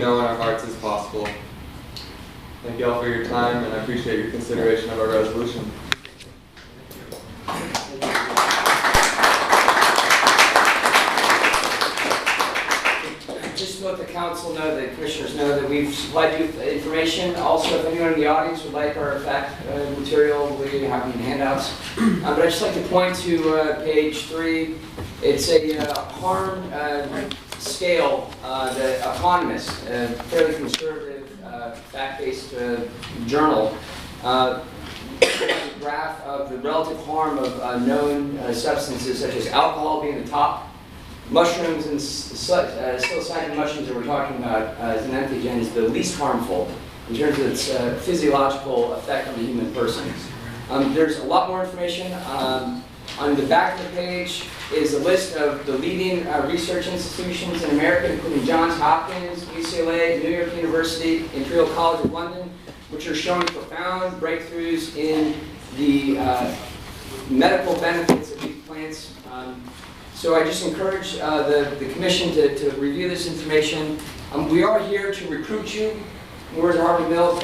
know in our hearts is possible. Thank you all for your time, and I appreciate your consideration of our resolution. Just to let the council know, the commissioners know that we've supplied you with information. Also, if anyone in the audience would like our fact material, we have it in handouts. But I'd just like to point to page 3. It's a harm scale, the economist, fairly conservative, fact-based journal, graph of the relative harm of known substances such as alcohol being the top, mushrooms and psilocybin mushrooms that we're talking about as an entheogen is the least harmful in terms of its physiological effect on the human person. There's a lot more information. On the back of the page is a list of the leading research institutions in America, including Johns Hopkins, UCLA, New York University, Imperial College of London, which are showing profound breakthroughs in the medical benefits of these plants. So I just encourage the commission to review this information. We are here to recruit you. Where's Harvey Milk?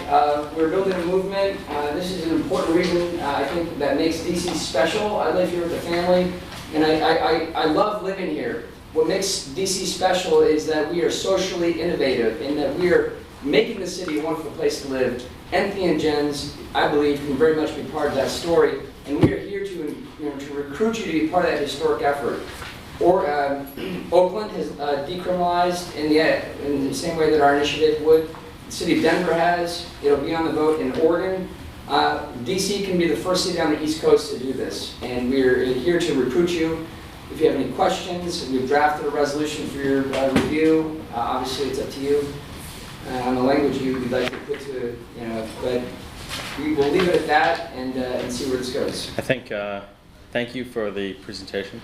We're building a movement. This is an important reason I think that makes DC special. I live here with the family, and I love living here. What makes DC special is that we are socially innovative and that we are making the city a wonderful place to live. Entheogens, I believe, can very much be part of that story, and we are here to recruit you to be part of that historic effort. Oakland has decriminalized in the same way that our initiative would. The city of Denver has. It'll be on the vote in Oregon. DC can be the first city on the East Coast to do this, and we're here to recruit you. If you have any questions, we've drafted a resolution for your review. Obviously, it's up to you on the language you'd like to put to it, but we will leave it at that and see where this goes. I think, thank you for the presentation.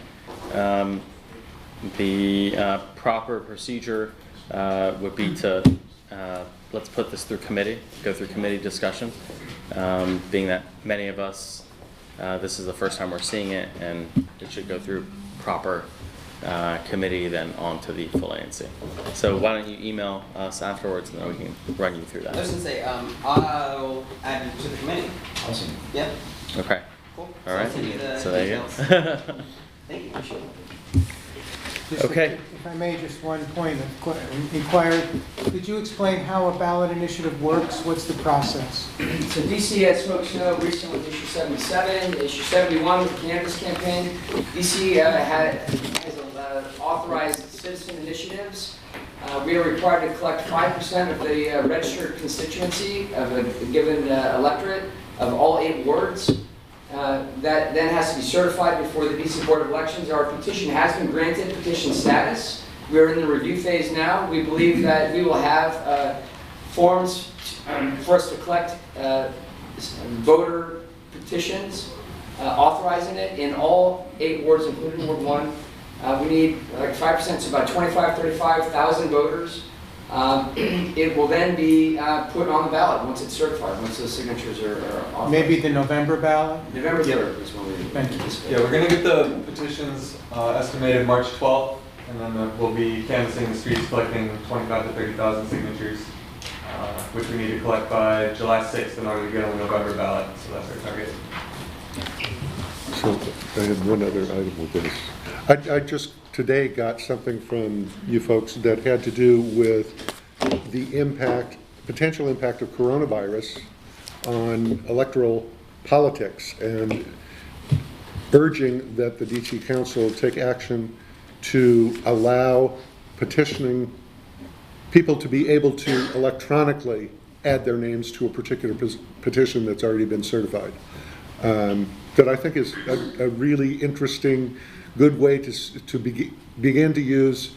The proper procedure would be to let's put this through committee, go through committee discussion, being that many of us, this is the first time we're seeing it, and it should go through proper committee, then on to the full ANC. So why don't you email us afterwards, and then we can run you through that. I was going to say, I'll add you to the committee. Awesome. Yep. Okay. Cool. All right. So there you go. Thank you. Appreciate it. Okay. If I may, just one point of inquiry. Could you explain how a ballot initiative works? What's the process? So DC, as folks know, recently with issue 77, issue 71 with the cannabis campaign. DC has authorized citizen initiatives. We are required to collect 5% of the registered constituency of a given electorate of all 8 wards. That then has to be certified before the DC Board of Elections. Our petition has been granted petition status. We are in the review phase now. We believe that we will have forms for us to collect voter petitions authorizing it in all 8 wards, including Ward 1. We need like 5%, so about 35,000 voters. It will then be put on the ballot once it's certified, once those signatures are authorized. Maybe the November ballot? November 3rd is when we Thank you. Yeah, we're going to get the petitions estimated March 12th, and then we'll be canvassing the streets collecting 25,000 to 30,000 signatures, which we need to collect by July 6th in order to get on the November ballot, so that's our target. So I have one other item with this. I just today got something from you folks that had to do with the potential impact of coronavirus on electoral politics, and urging that the DC Council take action to allow petitioning people to be able to electronically add their names to a particular petition that's already been certified. That I think is a really interesting, good way to begin to use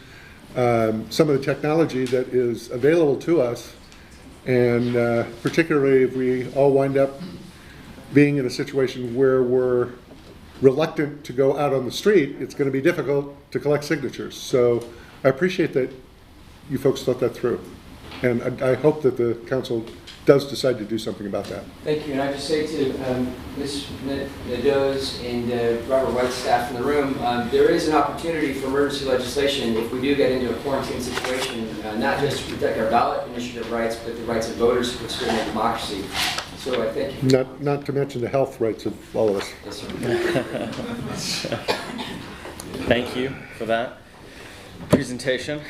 some of the technology that is available to us, and particularly if we all wind up being in a situation where we're reluctant to go out on the street, it's going to be difficult to collect signatures. So I appreciate that you folks thought that through. And I hope that the council does decide to do something about that. Thank you, and I just say to Ms. Nadeau's and Robert White's staff in the room, there is an opportunity for emergency legislation if we do get into a quarantine situation, not just to protect our ballot initiative rights, but the rights of voters to participate in democracy. So I thank you. Not to mention the health rights of all of us. Yes, sir. Thank you for that presentation.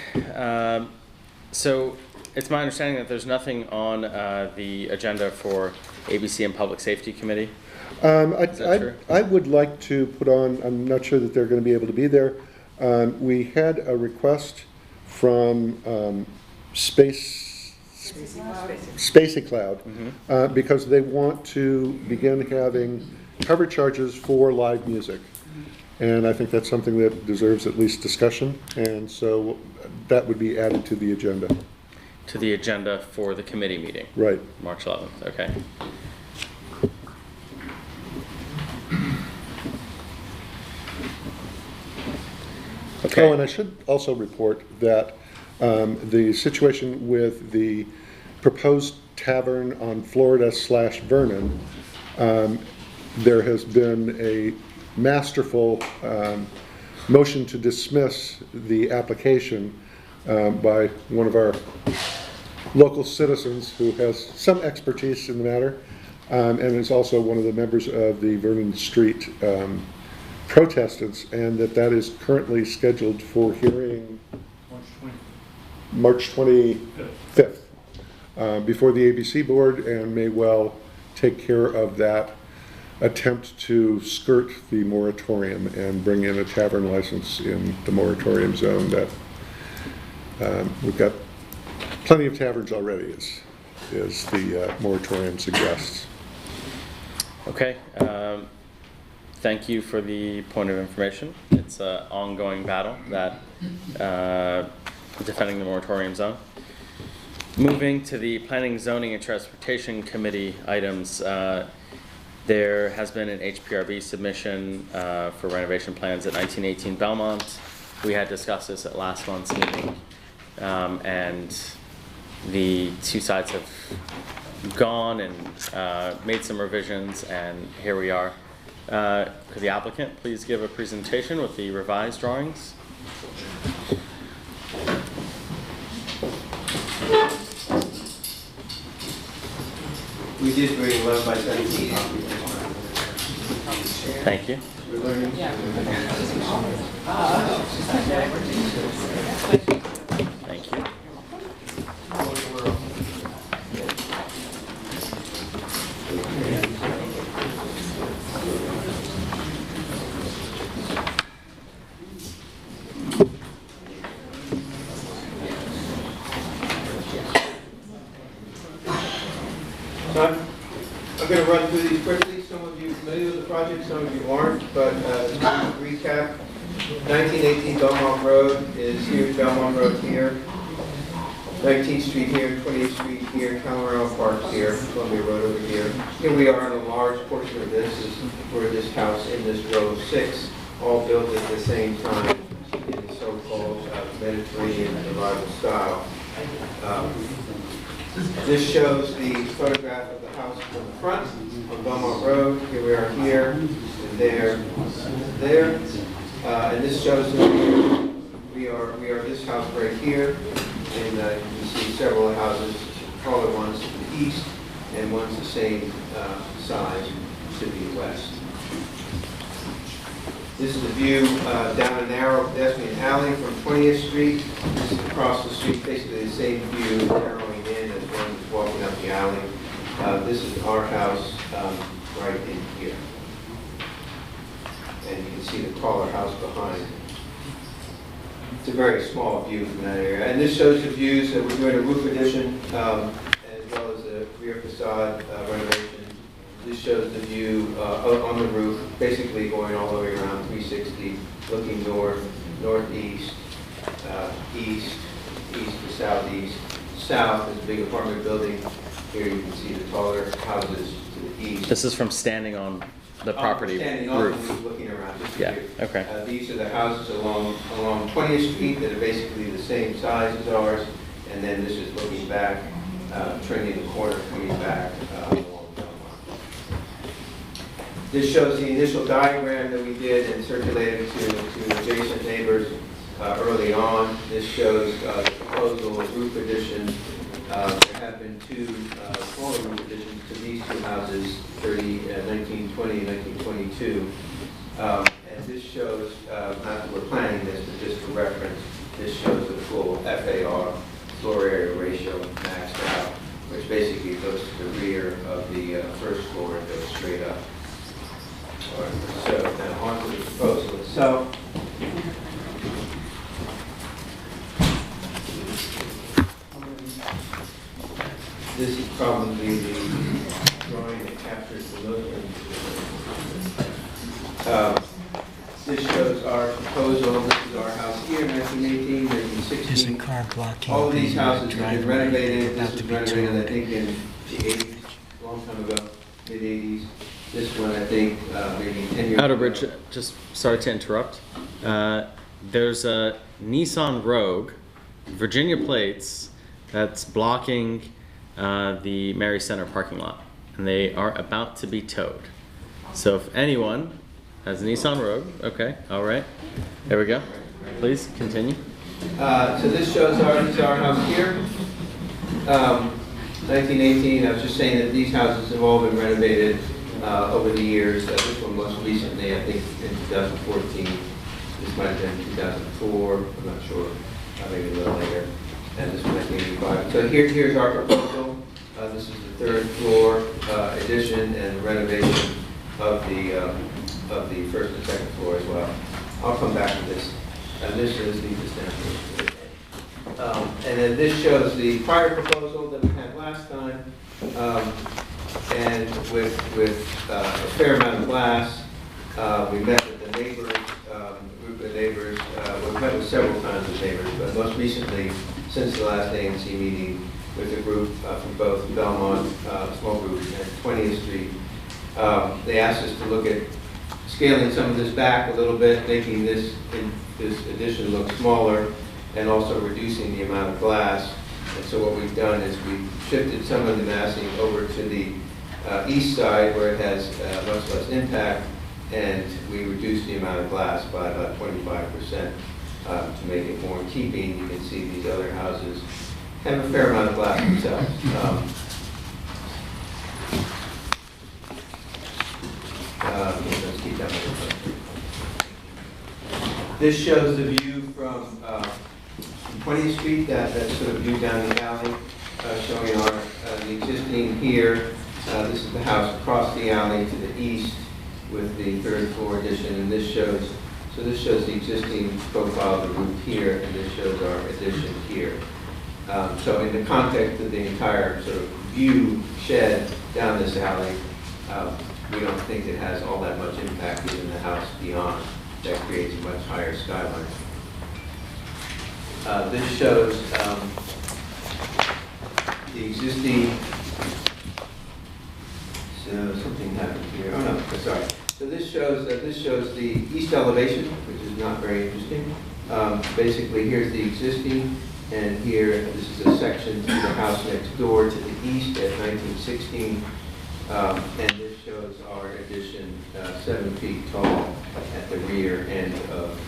So it's my understanding that there's nothing on the agenda for ABC and Public Safety Committee. Is that true? I would like to put on, I'm not sure that they're going to be able to be there. We had a request from Spacey Cloud because they want to begin having cover charges for live music. And I think that's something that deserves at least discussion. And so that would be added to the agenda. To the agenda for the committee meeting. Right. March 11th, okay. Okay. Oh, and I should also report that the situation with the proposed tavern on Florida/Vernon, there has been a masterful motion to dismiss the application by one of our local citizens who has some expertise in the matter, and is also one of the members of the Vernon Street protestants, and that is currently scheduled for hearing March 25th before the ABC board, and may well take care of that attempt to skirt the moratorium and bring in a tavern license in the moratorium zone. That we've got plenty of taverns already, as the moratorium suggests. Okay. Thank you for the point of information. It's an ongoing battle, that defending the moratorium zone. Moving to the Planning, Zoning, and Transportation Committee items, there has been an HPRB submission for renovation plans at 1918 Belmont. We had discussed this at last month's meeting, and the two sides have gone and made some revisions, and here we are. Could the applicant please give a presentation with the revised drawings? We did bring 11 by 17. Thank you. Thank you. So I'm going to run through these quickly. Some of you are familiar with the project, some of you aren't, but to recap, 1918 Belmont Road is here, Belmont Road here, 19th Street here, 20th Street here, Calmarell Park here, Columbia Road over here. Here we are, and a large portion of this is where this house in this row of 6, all built at the same time in the so-called Mediterranean revival style. This shows the photograph of the house from the front on Belmont Road. Here we are here, and there, there. And this shows that we are this house right here, and you can see several houses, taller ones to the east, and one's the same size to the west. This is the view down a narrow pedestrian alley from 20th Street. This is across the street, basically the same view, narrowing in as one is walking up the alley. This is our house right in here. And you can see the taller house behind. It's a very small view from that area. And this shows the views that we're doing a roof addition as well as a rear facade renovation. This shows the view on the roof, basically going all the way around 360, looking north, northeast, east, east to southeast. South is a big apartment building. Here you can see the taller houses to the east. This is from standing on the property standing on roof. the roof, looking around. Just Yeah, here. okay. These are the houses along 20th Street that are basically the same size as ours. and then this is looking back, turning the corner, coming back along Belmont. This shows the initial diagram that we did and circulated to adjacent neighbors early on. This shows the proposal of roof addition. There have been two smaller roof additions to these two houses, 1920 and 1922. And this shows, not that we're planning this, but just for reference, this shows the full FAR, floor area ratio maxed out, which basically goes to the rear of the first floor and goes straight up. All right, so now on to the proposal itself. This is probably the drawing that captures the most. This shows our proposal. This is our house here, 1918, 1916. There's a car blocking. All of these houses have been renovated. About This to was be renovated, I towed. think, in the 80s, a long time ago, mid-80s. This one, I think, maybe 10 years ago. Outerbridge, just sorry to interrupt. There's a Nissan Rogue, Virginia plates, that's blocking the Mary Center parking lot, and they are about to be towed. So if anyone has a Nissan Rogue, okay, all right, there we go. Please continue. So this shows our house here. 1918, I was just saying that these houses have all been renovated over the years. This one most recently, I think in 2014. This might have been 2004, I'm not sure, maybe a little later. And this one 1985. So here's our proposal. This is the third floor addition and renovation of the first and second floor as well. I'll come back to this. This is the extent. And then this shows the prior proposal that we had last time, and with a fair amount of glass. We met with the neighbors, group of neighbors. We've met with several times with neighbors, but most recently, since the last ANC meeting, with a group from both Belmont, small group, and 20th Street. They asked us to look at scaling some of this back a little bit, making this addition look smaller, and also reducing the amount of glass. And so what we've done is we've shifted some of the massing over to the east side where it has much less impact, and we reduced the amount of glass by about 25% to make it more in keeping. You can see these other houses have a fair amount of glass themselves. Let's keep that one. This shows the view from 20th Street, that sort of view down the alley, showing the existing here. This is the house across the alley to the east with the third floor addition, and this shows the existing profile of the roof here, and this shows our addition here. So in the context of the entire sort of view shed down this alley, we don't think it has all that much impact even the house beyond. That creates a much higher skyline. This shows the existing, so something happened here. Oh no, sorry. So this shows the east elevation, which is not very interesting. Basically, here's the existing, and here this is a section to the house next door to the east at 1916, and this shows our addition 7 feet tall at the rear end of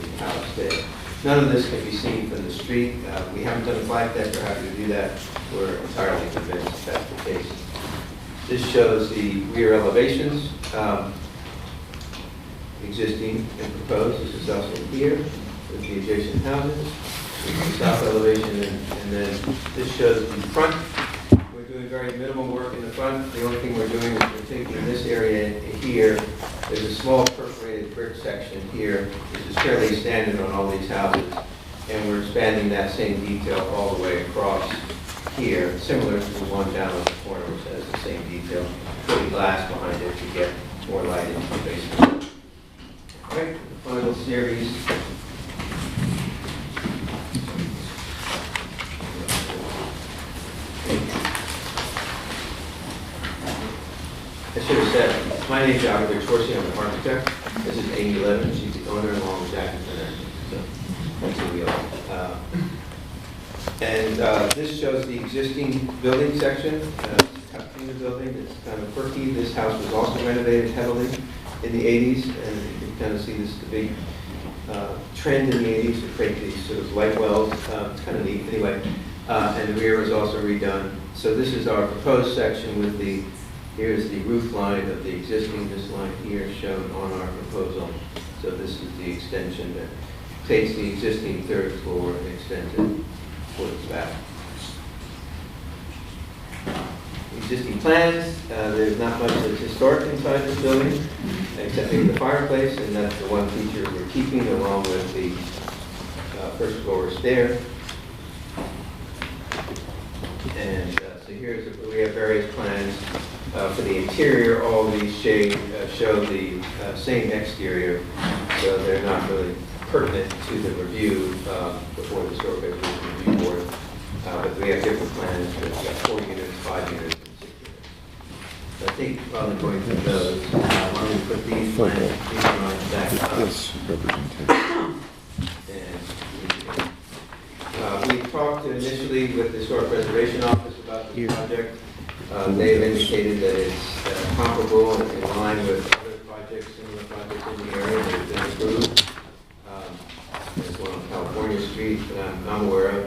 the house there. None of this can be seen from the street. We haven't done a flag deck. We're happy to do that. We're entirely convinced that's the case. This shows the rear elevations, existing and proposed. This is also here with the adjacent houses. The south elevation, and then this shows the front. We're doing very minimal work in the front. The only thing we're doing is we're taking this area here. There's a small perforated brick section here, which is fairly standard on all these houses, and we're expanding that same detail all the way across here, similar to the one down on the corner, which has the same detail, putting glass behind it to get more light into the basement. All right, the final series. I should have said, my name's Albert Torsi, I'm an architect. This is Amy Levin, she's the owner along with Jack and Turner. So that's who we are. And this shows the existing building section, in the building. It's kind of quirky. This house was also renovated heavily in the 80s, and you can kind of see this the big trend in the 80s to create these sort of light wells. It's kind of neat anyway. And the rear was also redone. So this is our proposed section with the, here's the roof line of the existing, this line here shown on our proposal. So this is the extension that takes the existing third floor and extends it towards back. Existing plans, there's not much that's historic inside this building, except maybe the fireplace, and that's the one feature we're keeping along with the first floor stair. And so here's, we have various plans for the interior. All these show the same exterior, so they're not really pertinent to the review before the Historic Preservation Review Board. But we have different plans for 4 units, 5 units, and 6 units. So I think probably going through those, why don't we put these plans, these drawings back up. This representation. And we talked initially with the Historic Preservation Office about this project. They've indicated that it's comparable and in line with other projects, similar projects in the area that have been approved. There's one on California Street that I'm aware of.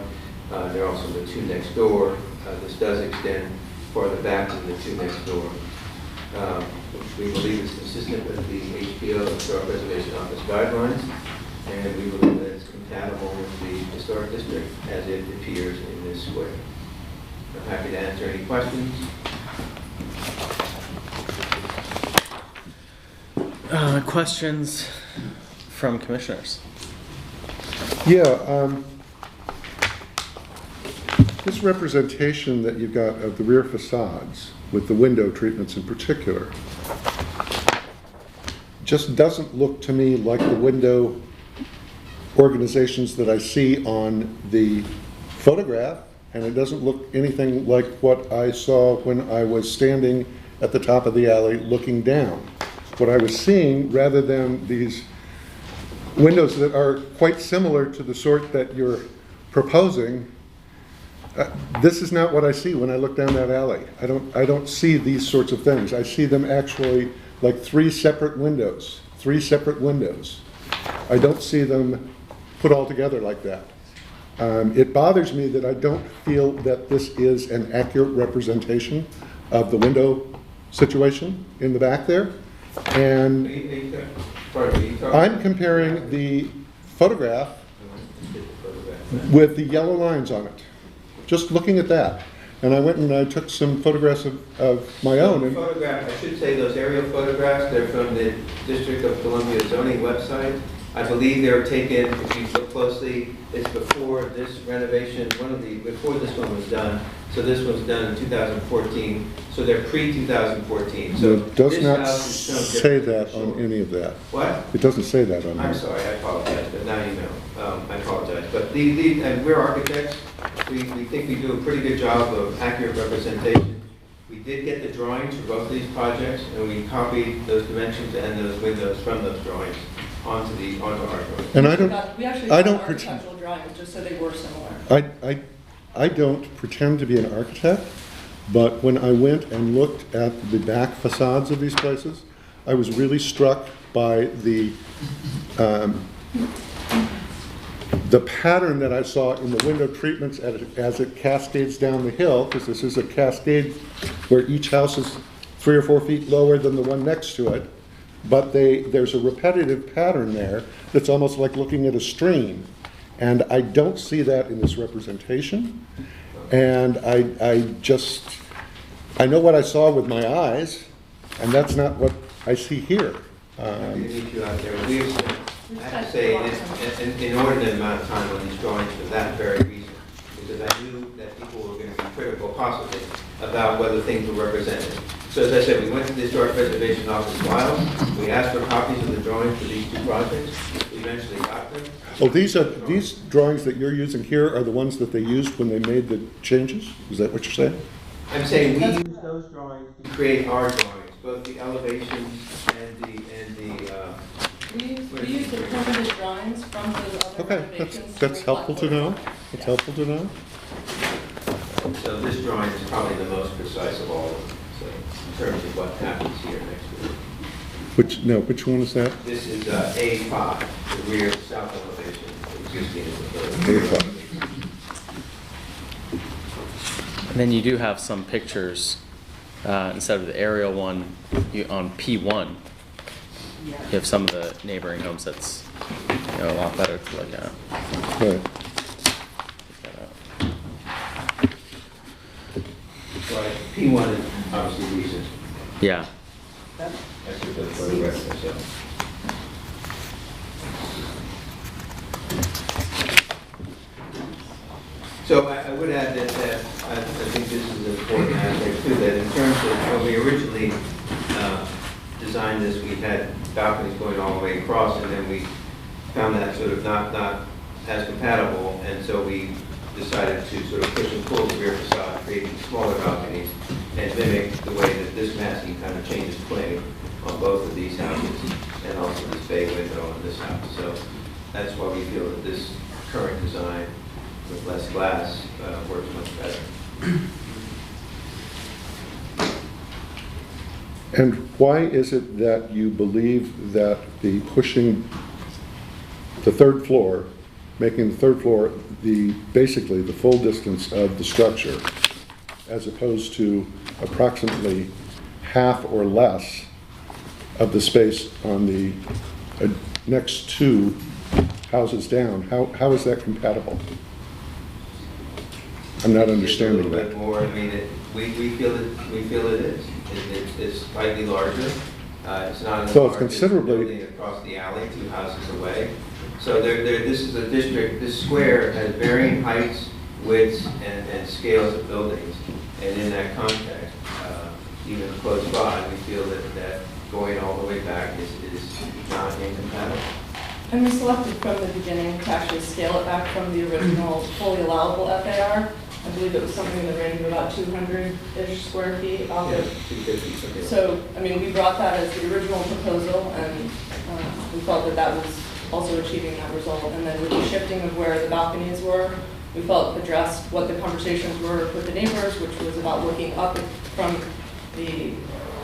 There are also the two next door. This does extend farther back than the two next door, which we believe is consistent with the HPO, Historic Preservation Office guidelines, and we believe that it's compatible with the historic district as it appears in this square. I'm happy to answer any questions. Questions from commissioners? Yeah, this representation that you've got of the rear facades, with the window treatments in particular, just doesn't look to me like the window organizations that I see on the photograph, and it doesn't look anything like what I saw when I was standing at the top of the alley looking down. What I was seeing, rather than these windows that are quite similar to the sort that you're proposing, this is not what I see when I look down that alley. I don't see these sorts of things. I see them actually like three separate windows. I don't see them put all together like that. It bothers me that I don't feel that this is an accurate representation of the window situation in the back there. And I'm comparing the photograph with the yellow lines on it. Just looking at that. And I went and I took some photographs of my own. The photograph, I should say those aerial photographs, they're from the District of Columbia zoning website. I believe they were taken, if you look closely, it's before this renovation, before this one was done. So this was done in 2014, so they're pre-2014. So it does this not house is shown say differently that for on sure. any of that. What? It doesn't say that on I'm there. sorry, I apologize, but now you know. I apologize. But and we're architects. We think we do a pretty good job of accurate representation. We did get the drawings for both of these projects, and we copied those dimensions and those windows from those drawings onto our drawings. And We actually I got don't architectural drawings, just so they were similar. I don't pretend to be an architect, but when I went and looked at the back facades of these places, I was really struck by the pattern that I saw in the window treatments as it cascades down the hill, because this is a cascade where each house is 3 or 4 feet lower than the one next to it, but there's a repetitive pattern there that's almost like looking at a stream. And I don't see that in this representation. And I know what I saw with my eyes, and that's not what I see here. Happy to meet you out there. We've spent, I have to say, an inordinate amount of time on these drawings for that very reason, because I knew that people were going to be critical, possibly, about whether things were represented. So as I said, we went to the Historic Preservation Office files. We asked for copies of the drawings for these two projects. We eventually got them. Oh, these drawings that you're using here are the ones that they used when they made the changes? Is that what you're saying? I'm saying we used those drawings to create our drawings, both the elevations and the We used the permanent drawings from those other Okay, renovations. that's helpful to know. Yeah. That's helpful to know. So this drawing is probably the most precise of all of them, so in terms of what happens here next to it. Which one is that? This is A5, the rear south elevation, existing in the building. A5. And then you do have some pictures, instead of the aerial one, on P1, you have some of the neighboring homes that's, a lot better to look at. Right. Right, P1 is obviously recent. Yeah. That's what the photograph shows. So I would add that I think this is an important aspect too, that in terms of when we originally designed this, we had balconies going all the way across, and then we found that sort of not as compatible, and so we decided to sort of push and pull the rear facade, creating smaller balconies, and mimic the way that this massing kind of changes plane on both of these houses, and also this bay window on this house. So that's why we feel that this current design with less glass works much better. And why is it that you believe that the pushing the third floor, making the third floor basically the full distance of the structure, as opposed to approximately half or less of the space on the next two houses down? How is that compatible? I'm not understanding a little that. bit more. I mean, we feel it is. It's slightly larger. It's not as So it's large as considerably- the building across the alley, 2 houses away. So this is a district. This square has varying heights, widths, and scales of buildings. And in that context, even close by, we feel that going all the way back is not incompatible. And we selected from the beginning to actually scale it back from the original fully allowable FAR. I believe it was something in the range of about 200-ish square feet off Yeah, of. 250, something like that. So, I mean, we brought that as the original proposal, and we felt that that was also achieving that result. And then with the shifting of where the balconies were, we felt addressed what the conversations were with the neighbors, which was about looking up from the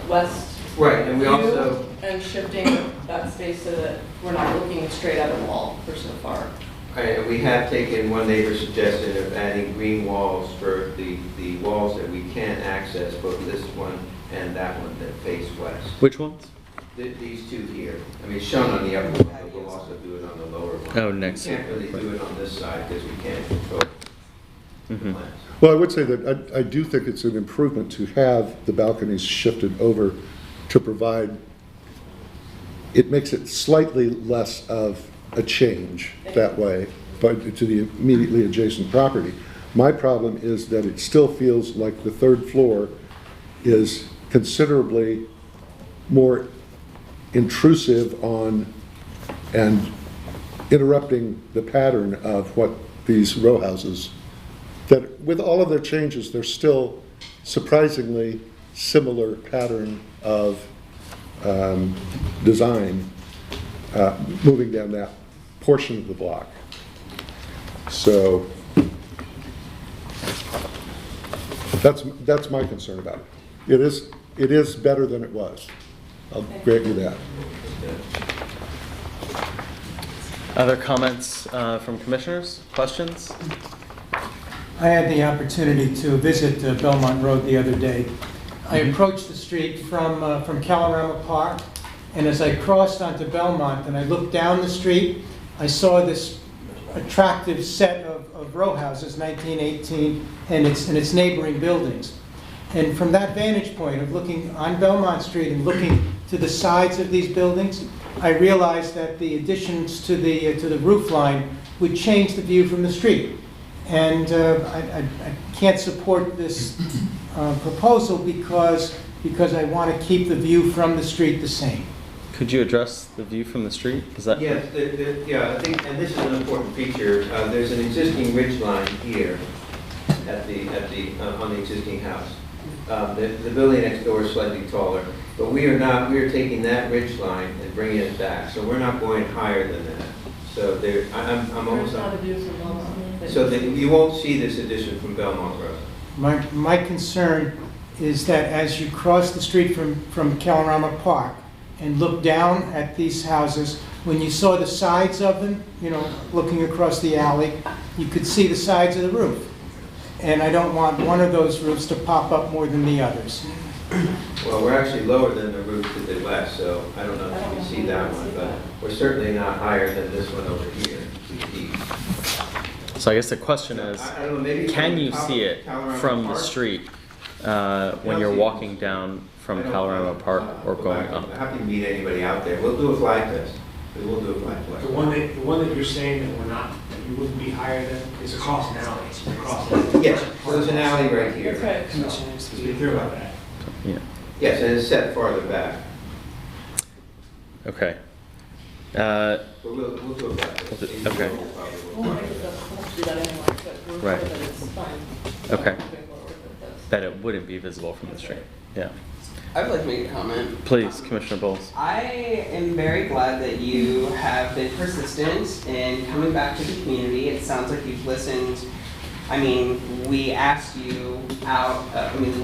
west Right, and we view also, and shifting that space so that we're not looking straight at a wall for so far. and we have taken one neighbor's suggestion of adding green walls for the walls that we can access, both this one and that one that face west. Which ones? These two here. I mean, shown on the upper one, but we'll also do it on the lower one. Oh, next. We can't really do it on this side because we can't control the Mhm. plans. Well, I would say that I do think it's an improvement to have the balconies shifted over to provide, it makes it slightly less of a change that way, but to the immediately adjacent property. My problem is that it still feels like the third floor is considerably more intrusive on and interrupting the pattern of what these row houses, that with all of their changes, they're still surprisingly similar pattern of design moving down that portion of the block. So that's my concern about it. It is better than it was. I'll grant you that. Other comments from commissioners? Questions? I had the opportunity to visit Belmont Road the other day. I approached the street from Kalorama Park, and as I crossed onto Belmont and I looked down the street, I saw this attractive set of row houses, 1918, and its neighboring buildings. And from that vantage point of looking on Belmont Street and looking to the sides of these buildings, I realized that the additions to the roof line would change the view from the street. And I can't support this proposal because I want to keep the view from the street the same. Could you address the view from the street? Is that? Yes, I think, and this is an important feature. There's an existing ridge line here on the existing house. The building next door is slightly taller, but we are taking that ridge line and bringing it back. So we're not going higher than that. So I'm almost. There's not a view from Belmont. So that you won't see this addition from Belmont Road. My concern is that as you cross the street from Kalorama Park and look down at these houses, when you saw the sides of them, you know, looking across the alley, you could see the sides of the roof. And I don't want one of those roofs to pop up more than the others. Well, we're actually lower than the roof to the west, so I don't know if you can see that one, but we're certainly not higher than this one over here. So I guess the question is, I don't know, maybe can you from see it Kalorama from the Park? street when you're walking down from Kalorama Park or going up? How can you meet anybody out there? We'll do a flag test. We will do a flag test. The one that you're saying that we're not, that you wouldn't be higher than, is across an alley. It's across an alley. Yes, there's an alley right here. Okay. Let's be clear about that. Yeah. Yes, and it's set farther back. Okay. But we'll do a flag test. Okay. We'll make it up. We'll have to do that anyway, but we're Right. sure that it's fine. Okay. Moving forward with this. That it wouldn't be visible from the street. Yeah. I would like to make a comment. Please, Commissioner Bowles. I am very glad that you have been persistent in coming back to the community. It sounds like you've listened. I mean, we asked you out,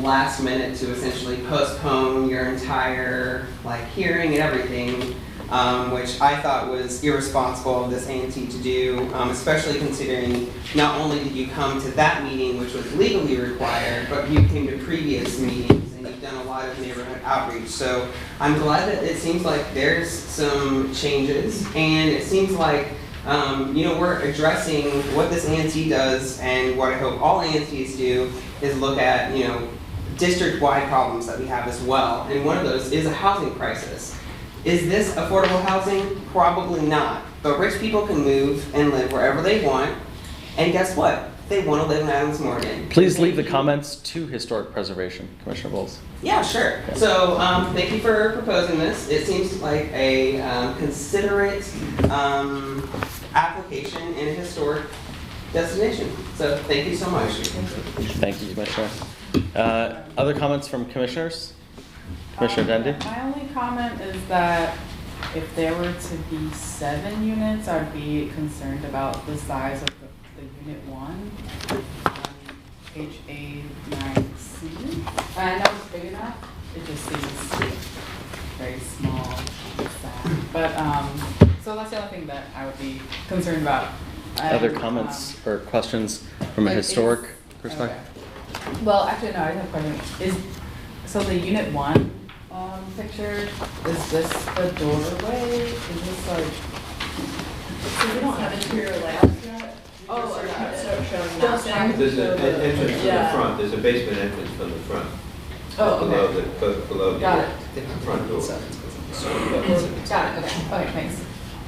last minute to essentially postpone your entire, hearing and everything, which I thought was irresponsible of this ANC to do, especially considering not only did you come to that meeting, which was legally required, but you came to previous meetings and you've done a lot of neighborhood outreach. So I'm glad that it seems like there's some changes, and it seems like we're addressing what this ANC does, and what I hope all ANCs do is look at, district-wide problems that we have as well. And one of those is a housing crisis. Is this affordable housing? Probably not. But rich people can move and live wherever they want. And guess what? They want to live in Adams Morgan. Please leave the comments to historic preservation, Commissioner Bowles. Yeah, sure. So thank you for proposing this. It seems like a considerate application in a historic destination. So thank you so much. Thank you, Commissioner. Other comments from commissioners? Commissioner Dendy? My only comment is that if there were to be 7 units, I'd be concerned about the size of the unit 1 on page A9C. I know it's big enough, it just seems very small, sad. But, so that's the only thing that I would be concerned about. Other comments or questions from a like, historic is- perspective? okay. Well, actually, no, I have a question. So the unit 1 picture, is this the doorway? Is this like? So we don't have interior layouts yet. Oh, yeah. Start showing Just that. saying. There's an entrance from the Yeah. front, there's a basement entrance from the front. Oh, Below okay. below Got the front door. Got it, okay, okay, thanks.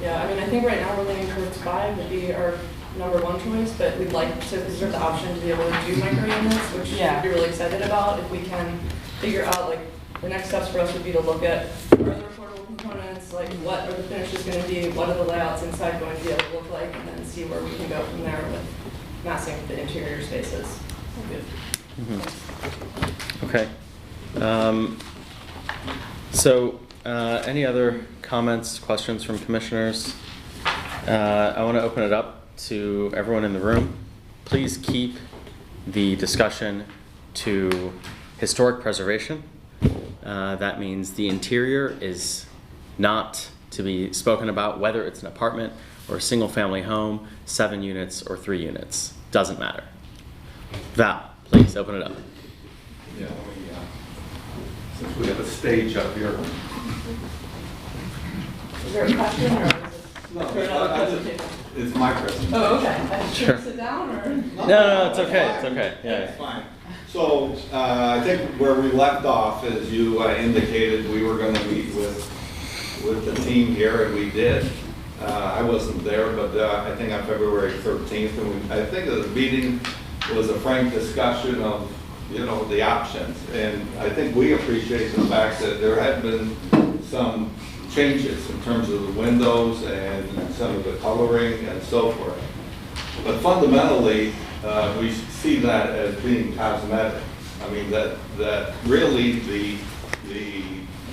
Yeah, I think right now we're leaning towards 5 would be our number 1 choice, but we'd like to reserve the option to be able to do micro units, which Yeah. we'd be really excited about if we can figure out, the next steps for us would be to look at are there affordable components, what are the finishes going to be, what are the layouts inside going to be able to look like, and then see where we can go from there with massing the interior spaces. Good. Okay. Any other comments, questions from commissioners? I want to open it up to everyone in the room. Please keep the discussion to historic preservation. That means the interior is not to be spoken about, whether it's an apartment or a single-family home, 7 units or 3 units. Doesn't matter. Val, please open it up. Yeah, since we have a stage up here. Is there a question or is it? No, it's my presentation. Oh, okay. Sure. Sit down or? No, it's okay, it's okay. Yeah. That's fine. So, I think where we left off, as you indicated, we were gonna meet with the team here, and we did. I wasn't there, but I think on February 13th, and I think that the meeting was a frank discussion of, the options. And I think we appreciate the fact that there had been some changes in terms of the windows and some of the coloring and so forth. But fundamentally, we see that as being cosmetic. I mean, that really the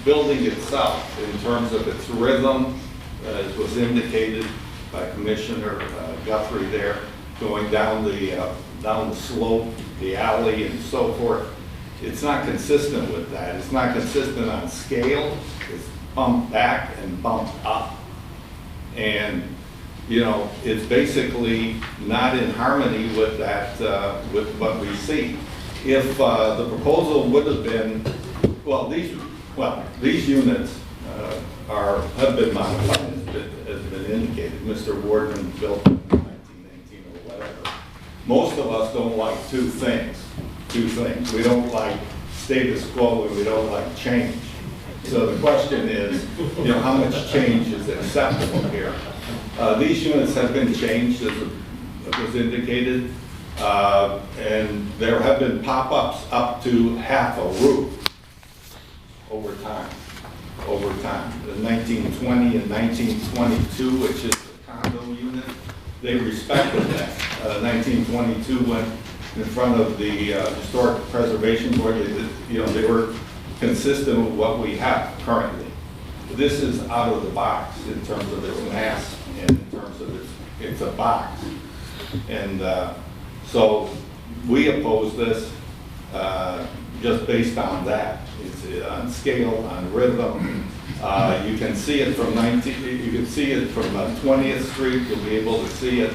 building itself, in terms of its rhythm, as was indicated by Commissioner Guthrie there, going down the slope the alley and so forth. It's not consistent with that. It's not consistent on scale. It's bumped back and bumped up. And, you know, it's basically not in harmony with that, with what we see. If the proposal would have been, these units have been modified, as been indicated. Mr. Wardman built them in 1918 or whatever. Most of us don't like two things. We don't like status quo and we don't like change. So the question is, you know, how much change is acceptable here? These units have been changed, as was indicated, and there have been pop-ups up to half a roof over time. The 1920 and 1922, which is the condo unit, they respected that. 1922 went in front of the Historic Preservation Board. They were consistent with what we have currently. This is out of the box in terms of its mass and in terms of it's a box. And so we oppose this just based on that. It's on scale, on rhythm. You can see it from 20th Street. You'll be able to see it.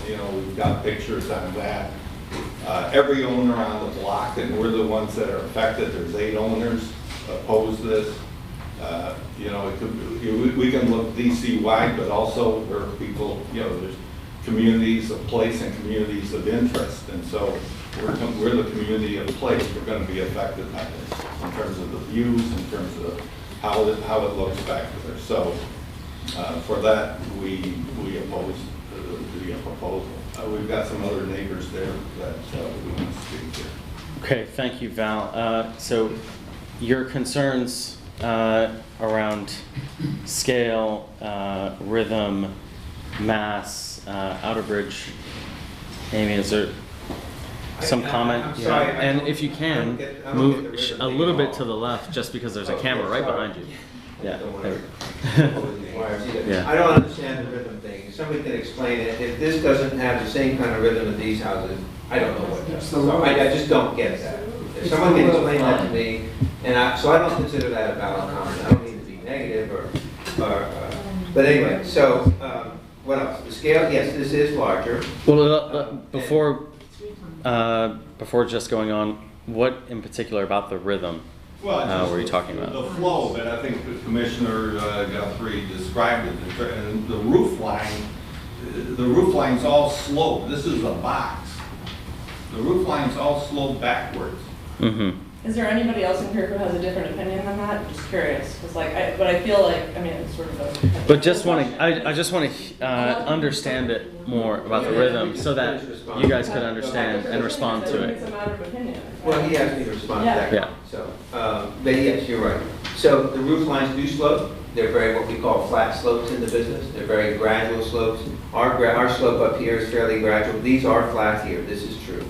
You know, we've got pictures on that. Every owner on the block, and we're the ones that are affected. There's 8 owners oppose this. You know, we can look DC wide, but also there are people. You know, there's communities of place and communities of interest, and so we're the community of place. We're going to be affected by this in terms of the views, in terms of how it looks back there. So for that, we oppose the proposal. We've got some other neighbors there that we want to speak to. Okay, thank you, Val. So your concerns around scale, rhythm, mass, Outer Bridge. Amy, is there some comment? I'm sorry, and if you can, move a little bit to the left, just because there's a camera right behind you. Yeah. I don't understand the rhythm thing. If somebody can explain it. If this doesn't have the same kind of rhythm as these houses, I don't know what does. So I just don't get that. If someone can explain that to me, so I don't consider that a valid comment. I don't mean to be negative but anyway. So what else? The scale? Yes, this is larger. Well, before just going on, what in particular about the rhythm? Were you talking about? The flow that I think the Commissioner Guthrie described it, and the roof line's all sloped. This is a box. The roof line's all sloped backwards. Mm-hmm. Is there anybody else in here who has a different opinion than that? I'm just curious, because but I feel like, I mean, it's sort of a. But I just want to understand it more about the rhythm, so that you guys could understand and respond to It's it. a matter of opinion. Well, he asked me to respond to that. Yeah. So, but yes, you're right. So the roof lines do slope. They're very what we call flat slopes in the business. They're very gradual slopes. Our slope up here is fairly gradual. These are flat here. This is true.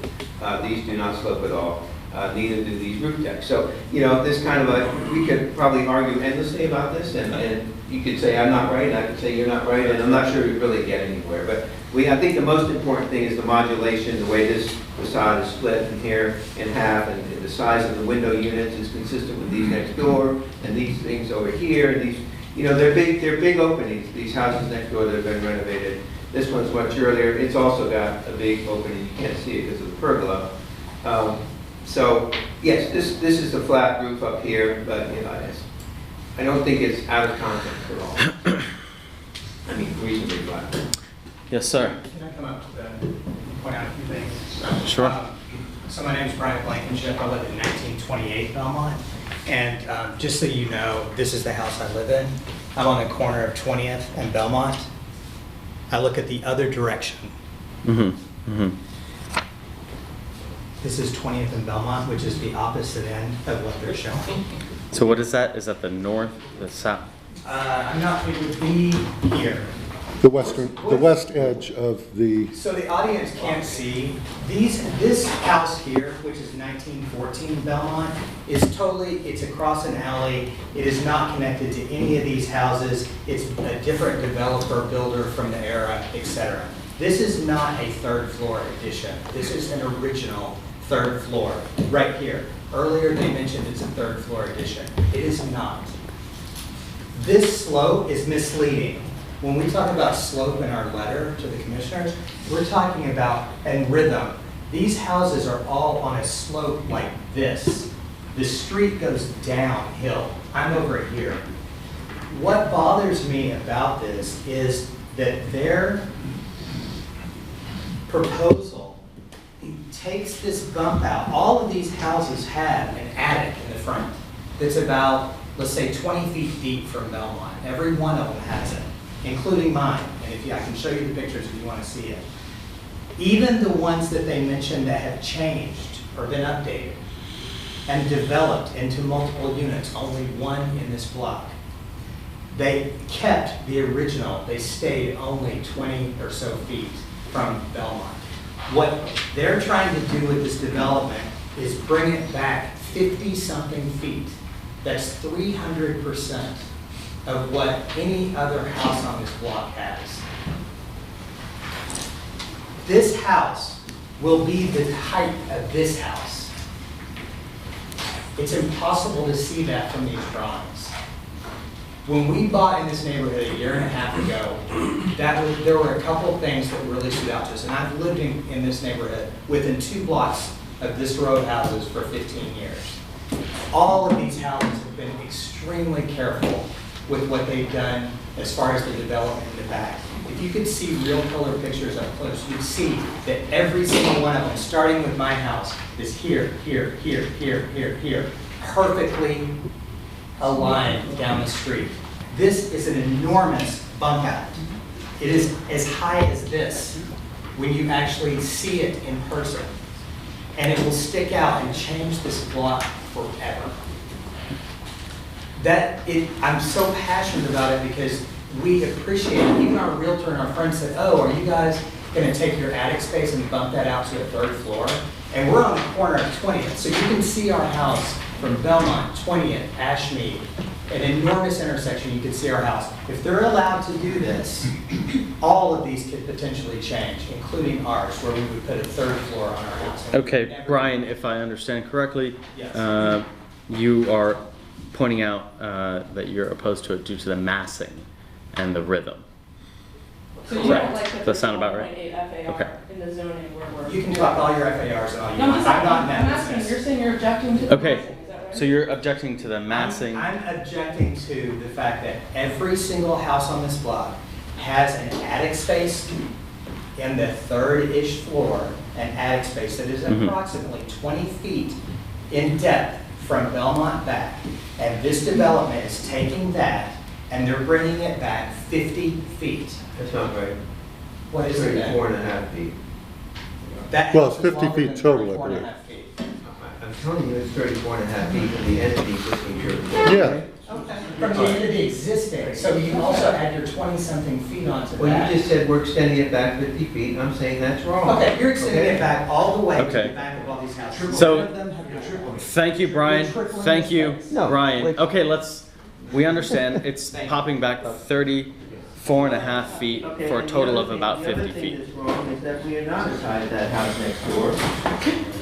These do not slope at all. Neither do these roof decks. So, you know, this kind of we could probably argue endlessly about this, and you could say I'm not right, and I could say you're not right, and I'm not sure we really get anywhere. But I think the most important thing is the modulation, the way this facade is split in here in half, and the size of the window units is consistent with these next door, and these things over here, and these, you know, they're big openings. These houses next door that have been renovated. This one's much earlier. It's also got a big opening. You can't see it because of the pergola. So yes, this is the flat roof up here, but you know, I don't think it's out of context at all. I mean, reasonably flat. Yes, sir. Can I come up to point out a few things? Sure. So my name is Brian Blankenship. I live in 1928 Belmont. And just so you know, this is the house I live in. I'm on the corner of 20th and Belmont. I look at the other direction. Mm-hmm. Mm-hmm. This is 20th and Belmont, which is the opposite end of what they're showing. So what is that? Is that the north, the south? I'm not, it would be here. The west edge of the, So the audience can't see, this house here, which is 1914 Belmont, it's across an alley. It is not connected to any of these houses. It's a different developer, builder from the era, etc. This is not a third floor addition. This is an original third floor, right here. Earlier they mentioned it's a third floor addition. It is not. This slope is misleading. When we talk about slope in our letter to the commissioners, we're talking about, and rhythm. These houses are all on a slope like this. The street goes downhill. I'm over here. What bothers me about this is that their proposal takes this bump out. All of these houses have an attic in the front that's about, let's say, 20 feet deep from Belmont. Every one of them has it, including mine. And I can show you the pictures if you want to see it. Even the ones that they mentioned that have changed or been updated and developed into multiple units, only one in this block. They kept the original. They stayed only 20 or so feet from Belmont. What they're trying to do with this development is bring it back 50-something feet. That's 300% of what any other house on this block has. This house will be the height of this house. It's impossible to see that from these drawings. When we bought in this neighborhood a year and a half ago, there were a couple of things that really stood out to us. And I've lived in this neighborhood within 2 blocks of this row of houses for 15 years. All of these houses have been extremely careful with what they've done as far as the development in the back. If you could see real color pictures up close, you'd see that every single one of them, starting with my house, is here, here, here, here, here, here, perfectly aligned down the street. This is an enormous bump out. It is as high as this when you actually see it in person. And it will stick out and change this block forever. I'm so passionate about it because we appreciate it. Even our realtor and our friends said, oh, are you guys going to take your attic space and bump that out to a 3rd floor? And we're on the corner of 20th, so you can see our house from Belmont, 20th, Ashmead, an enormous intersection. You can see our house. If they're allowed to do this, all of these could potentially change, including ours, where we would put a 3rd floor on our house. Okay, Brian, if I understand correctly, Yes. You are pointing out that you're opposed to it due to the massing and the rhythm. So you Correct. don't like that That there's sound about right? 1.8 FAR Okay. in the zoning where we're. You can talk all your FARs and all you No, want. I'm not in I'm that asking, business. you're saying you're objecting to the Okay, massing, is that right? so you're objecting to the massing. I'm objecting to the fact that every single house on this block has an attic space in the 3rd-ish floor, an attic space that is approximately 20 feet in depth from Belmont back. And this development is taking that and they're bringing it back 50 feet. That's not right. What is it then? 34.5 feet. That Well, house it's is 50 longer feet than total, I 34.5 believe. feet. I'm telling you, it's 34.5 feet from the end of the existing church. Yeah. Okay. From the end of the existing, so you also add your 20-something feet onto Well, that. you just said we're extending it back 50 feet, and I'm saying that's wrong. Okay, you're extending Okay? it back all the way to Okay. the back of all these houses. So- None of them have been tripled. Thank you, Brian. You're tripling Thank the you, space. No, Brian. like- Okay, we understand. It's Thank you. popping back 34.5 feet Okay, for a and the total other of about thing- 50 The other feet. thing that's wrong is that we are not inside that house next door.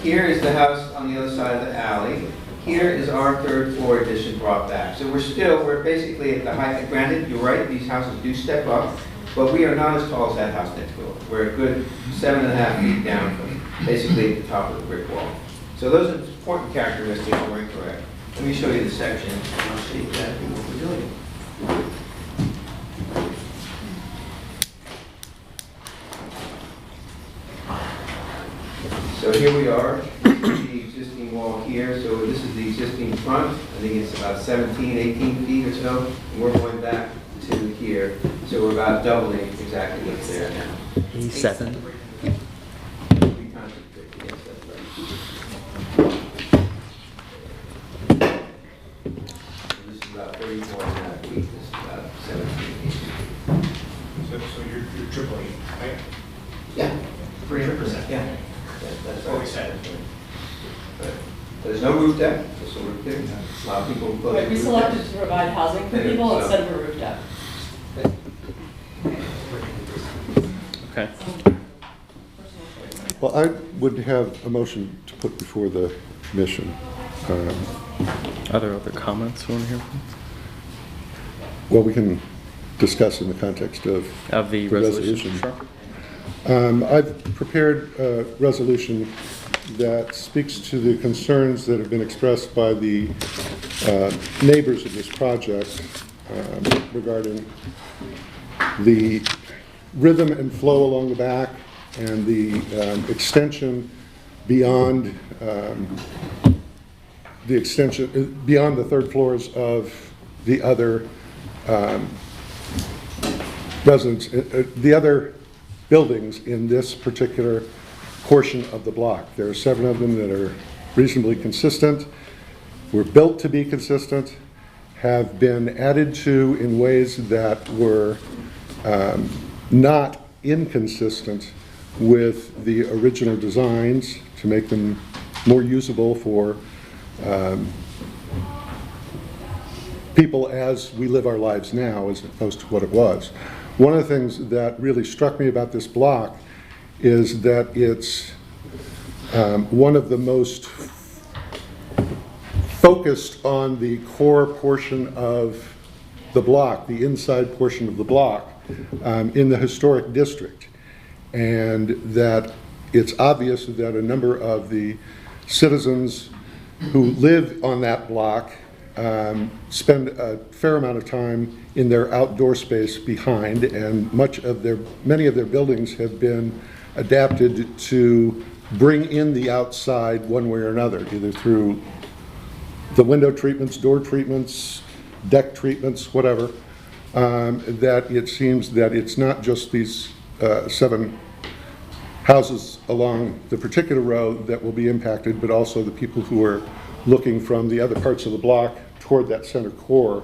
Here is the house on the other side of the alley. Here is our 3rd floor addition brought back. So we're basically at the height, granted, you're right, these houses do step up, but we are not as tall as that house next door. We're a good 7.5 feet down from basically the top of the brick wall. So those are important characteristics that were incorrect. Let me show you the section, and I'll show you exactly what we're doing. So here we are, the existing wall here, so this is the existing front. I think it's about 17, 18 feet or so, and we're going back to here. So we're about doubling exactly what's there now. 87. 3 times as big, yes, that's right. And this is about 34.5 feet, this is about 17 feet. So you're tripling, right? Yeah. 300%. Yeah. That's What we right. said. But there's no roof deck, just so we're clear. A lot of people put. Right, we selected to provide housing for Yeah, people so- instead of a roof deck. Okay. Well, I would have a motion to put before the commission. Are there other comments we want to hear from? Well, we can discuss in the context of The resolution? Sure. I've prepared a resolution that speaks to the concerns that have been expressed by the neighbors of this project regarding the rhythm and flow along the back and the extension beyond beyond the third floors of the other the other buildings in this particular portion of the block. There are 7 of them that are reasonably consistent, were built to be consistent, have been added to in ways that were not inconsistent with the original designs to make them more usable for people as we live our lives now as opposed to what it was. One of the things that really struck me about this block is that it's one of the most focused on the core portion of the block, the inside portion of the block, in the historic district. And that it's obvious that a number of the citizens who live on that block spend a fair amount of time in their outdoor space behind, and many of their buildings have been adapted to bring in the outside one way or another, either through the window treatments, door treatments, deck treatments, whatever. That it seems that it's not just these 7 houses along the particular road that will be impacted, but also the people who are looking from the other parts of the block toward that center core,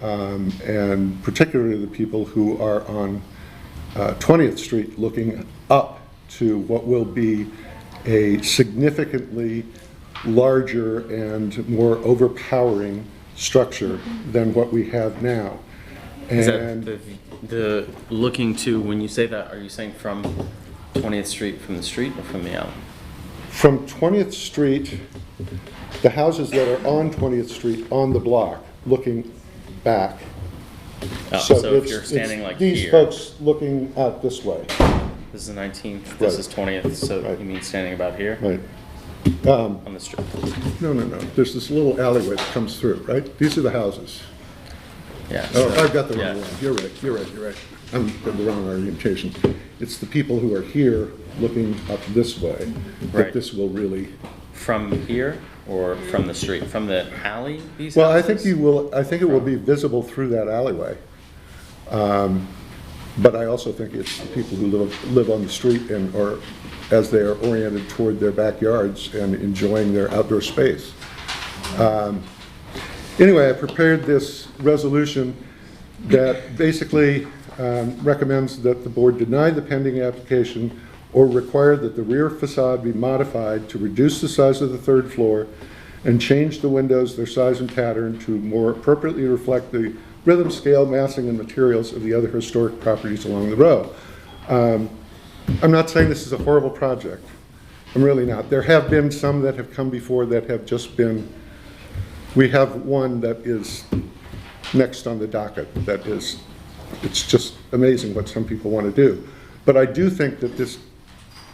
and particularly the people who are on 20th Street looking up to what will be a significantly larger and more overpowering structure than what we have now. Is that the looking to, when you say that, are you saying from 20th Street from the street or from the alley? From 20th Street, the houses that are on 20th Street on the block, looking back. Oh, so if it's- you're standing it's like these here. folks looking out this way. This is 19th, this Right. is 20th, so Right. you mean standing about here? Right. On the street? No. There's this little alleyway that comes through, right? These are the houses. Yeah. Oh, so- I've got the wrong yeah. one. You're right. I'm got the wrong orientation. It's the people who are here looking up this way that Right. this will really. From here or from the street? From the alley, these Well, I houses? think it will be visible through that alleyway. But I also think it's the people who live on the street or as they are oriented toward their backyards and enjoying their outdoor space. Anyway, I prepared this resolution that basically recommends that the board deny the pending application or require that the rear facade be modified to reduce the size of the 3rd floor and change the windows, their size and pattern to more appropriately reflect the rhythm, scale, massing, and materials of the other historic properties along the row. I'm not saying this is a horrible project. I'm really not. There have been some that have come before that have just been, we have one that is next on the docket that is, it's just amazing what some people want to do. But I do think that this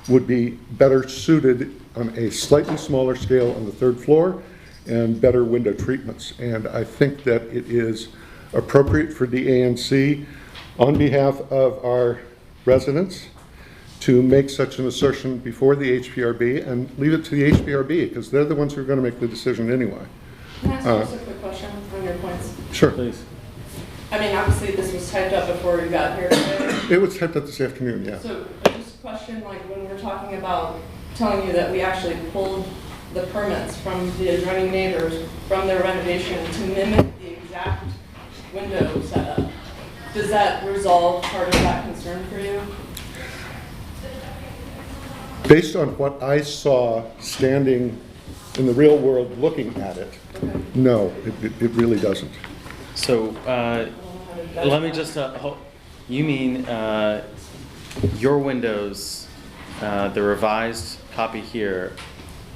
would be better suited on a slightly smaller scale on the 3rd floor and better window treatments. And I think that it is appropriate for the ANC on behalf of our residents to make such an assertion before the HPRB and leave it to the HPRB because they're the ones who are going to make the decision anyway. Can I ask just a quick question on your points? Sure. Please. I mean, obviously, this was typed up before you got here today. It was typed up this afternoon, yeah. So just a question, like when we're talking about telling you that we actually pulled the permits from the adjoining neighbors from their renovation to mimic the exact window setup, does that resolve part of that concern for you? Based on what I saw standing in the real world looking at it, no, it really doesn't. So, let me just, you mean, your windows the revised copy here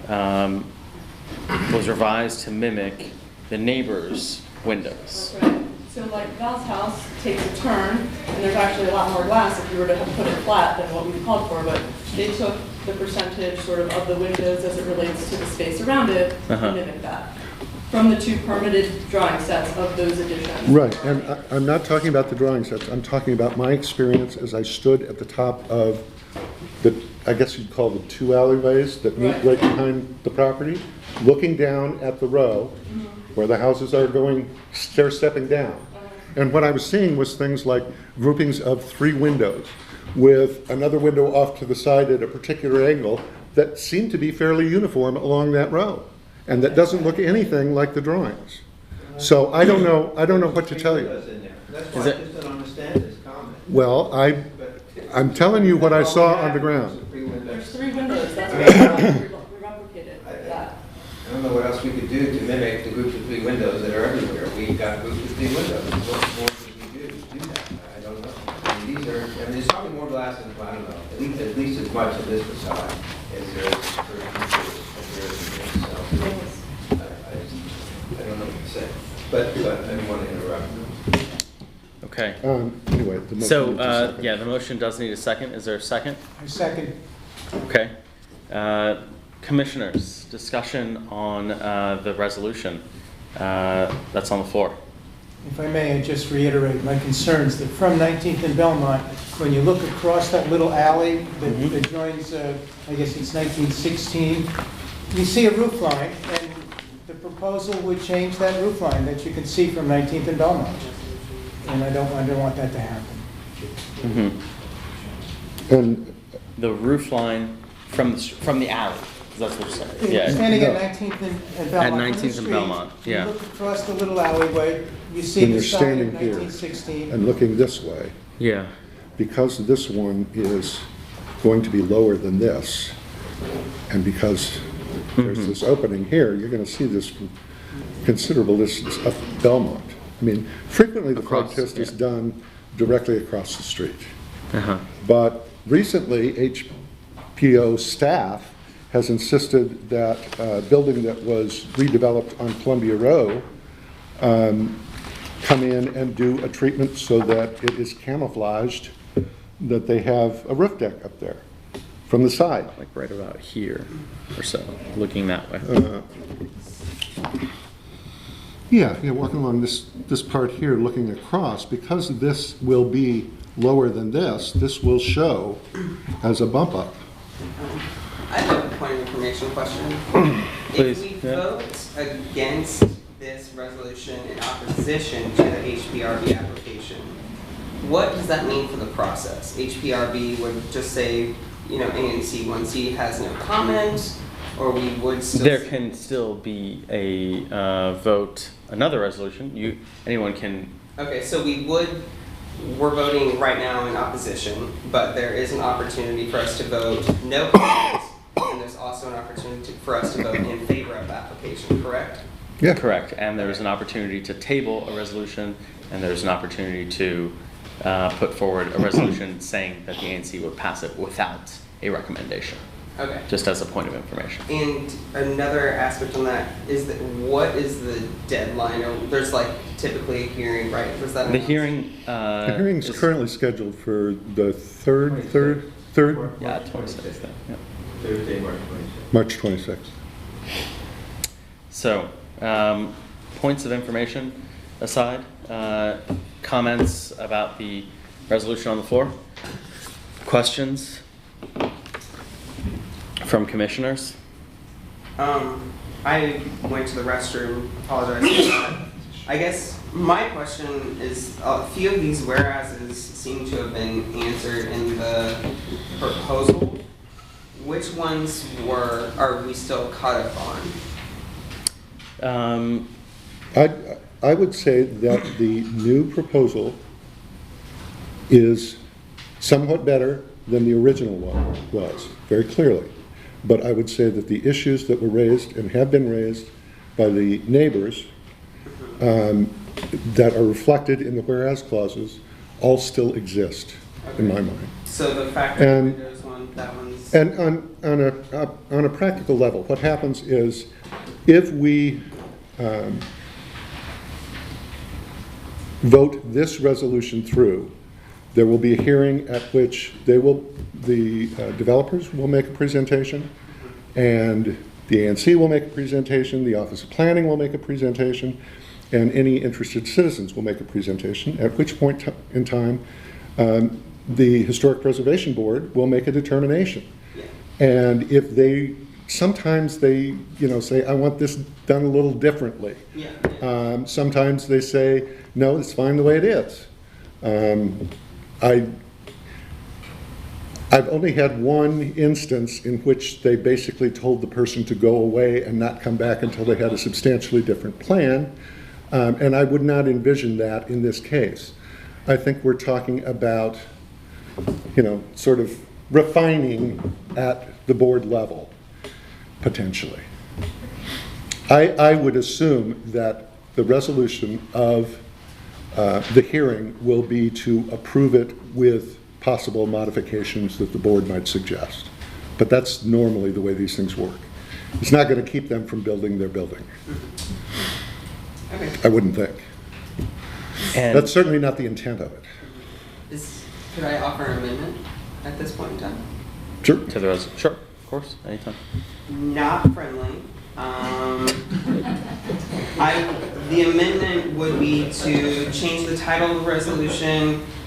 was revised to mimic the neighbor's windows. That's right. So like Val's house takes a turn, and there's actually a lot more glass if you were to have put it flat than what we called for, but they took the percentage sort of the windows as it relates to the space around it and mimic that from the 2 permitted drawing sets of those additions. Right, and I'm not talking about the drawing sets, I'm talking about my experience as I stood at the top of the, I guess you'd call them 2 alleyways that meet right behind the property, looking down at the row where the houses are going, stair-stepping down. And what I was seeing was things like groupings of 3 windows with another window off to the side at a particular angle that seemed to be fairly uniform along that row. And that doesn't look anything like the drawings. So I don't know what to tell you. That's why I just don't understand this comment. Well, I'm telling you what I saw on the ground. There's 3 windows, that's what we replicated that. I don't know what else we could do to mimic the groups of 3 windows that are everywhere. We've got groups of 3 windows. What more could we do to do that? I don't know. I mean, these are, I mean, there's probably more glass in, I don't know, at least as much of this facade as there is for the I don't know what to say, but I didn't want to interrupt. Okay. Anyway, the motion So, needs a second. yeah, the motion does need a second. Is there a second? I second. Okay. Commissioners, discussion on the resolution that's on the floor. If I may, I just reiterate my concerns that from 19th and Belmont, when you look across that little alley that joins, I guess it's 1916, you see a roof line, and the proposal would change that roof line that you can see from 19th and Belmont. And I don't want that to happen. And The roof line from the alley. That's what you're saying. Yeah. Standing at 19th and Belmont. At from the 19th and street, Belmont, yeah. You look across the little alleyway, you see when the you're sign of standing here 1916. and looking this way, Yeah. because this one is going to be lower than this, and because there's this opening here, you're going to see this considerable distance of Belmont. I mean, frequently the Across, protest is yeah. done directly across the street. Uh-huh. But recently, HPO staff has insisted that a building that was redeveloped on Columbia Row come in and do a treatment so that it is camouflaged, that they have a roof deck up there from the side. Like right about here or so, looking that way. Yeah, walking along this part here, looking across, because this will be lower than this will show as a bump up. I have a point of information question. Please, If we yeah. vote against this resolution in opposition to the HPRB application, what does that mean for the process? HPRB would just say, ANC 1C has no comment, or we would still... There can still be a vote, another resolution. Anyone can. Okay, so we're voting right now in opposition, but there is an opportunity for us to vote no comment, and there's also an opportunity for us to vote in favor of the application, correct? Yeah. Correct. And there's an opportunity to table a resolution, and there's an opportunity to put forward a resolution saying that the ANC would pass it without a recommendation, Okay. just as a point of information. And another aspect on that is that what is the deadline? Or there's typically a hearing, right? Was that The announced? hearing. The hearing's is- currently scheduled for the third? Yeah, 26th. Yeah. Thursday, March 26th. March 26th. So, points of information aside, comments about the resolution on the floor? Questions from commissioners? I went to the restroom, apologize for that. I guess my question is, a few of these whereases seem to have been answered in the proposal. Which ones are we still caught up on? I would say that the new proposal is somewhat better than the original one was, very clearly. But I would say that the issues that were raised and have been raised by the neighbors that are reflected in the whereas clauses all still exist in my mind. So the fact that And- there's one, that one's... And on a practical level, what happens is if we vote this resolution through, there will be a hearing at which the developers will make a presentation, and the ANC will make a presentation, the Office of Planning will make a presentation, and any interested citizens will make a presentation, at which point in time the Historic Preservation Board will make a determination. And if sometimes they, say, I want this done a little differently. Sometimes they say, no, it's fine the way it is. I've only had one instance in which they basically told the person to go away and not come back until they had a substantially different plan. And I would not envision that in this case. I think we're talking about, sort of refining at the board level, potentially. I would assume that the resolution of the hearing will be to approve it with possible modifications that the board might suggest. But that's normally the way these things work. It's not going to keep them from building their building. Okay. I wouldn't think. And That's certainly not the intent of it. Could I offer an amendment at this point in time? Sure. to the resolution. Sure, of course, anytime. Not friendly. The amendment would be to change the title of the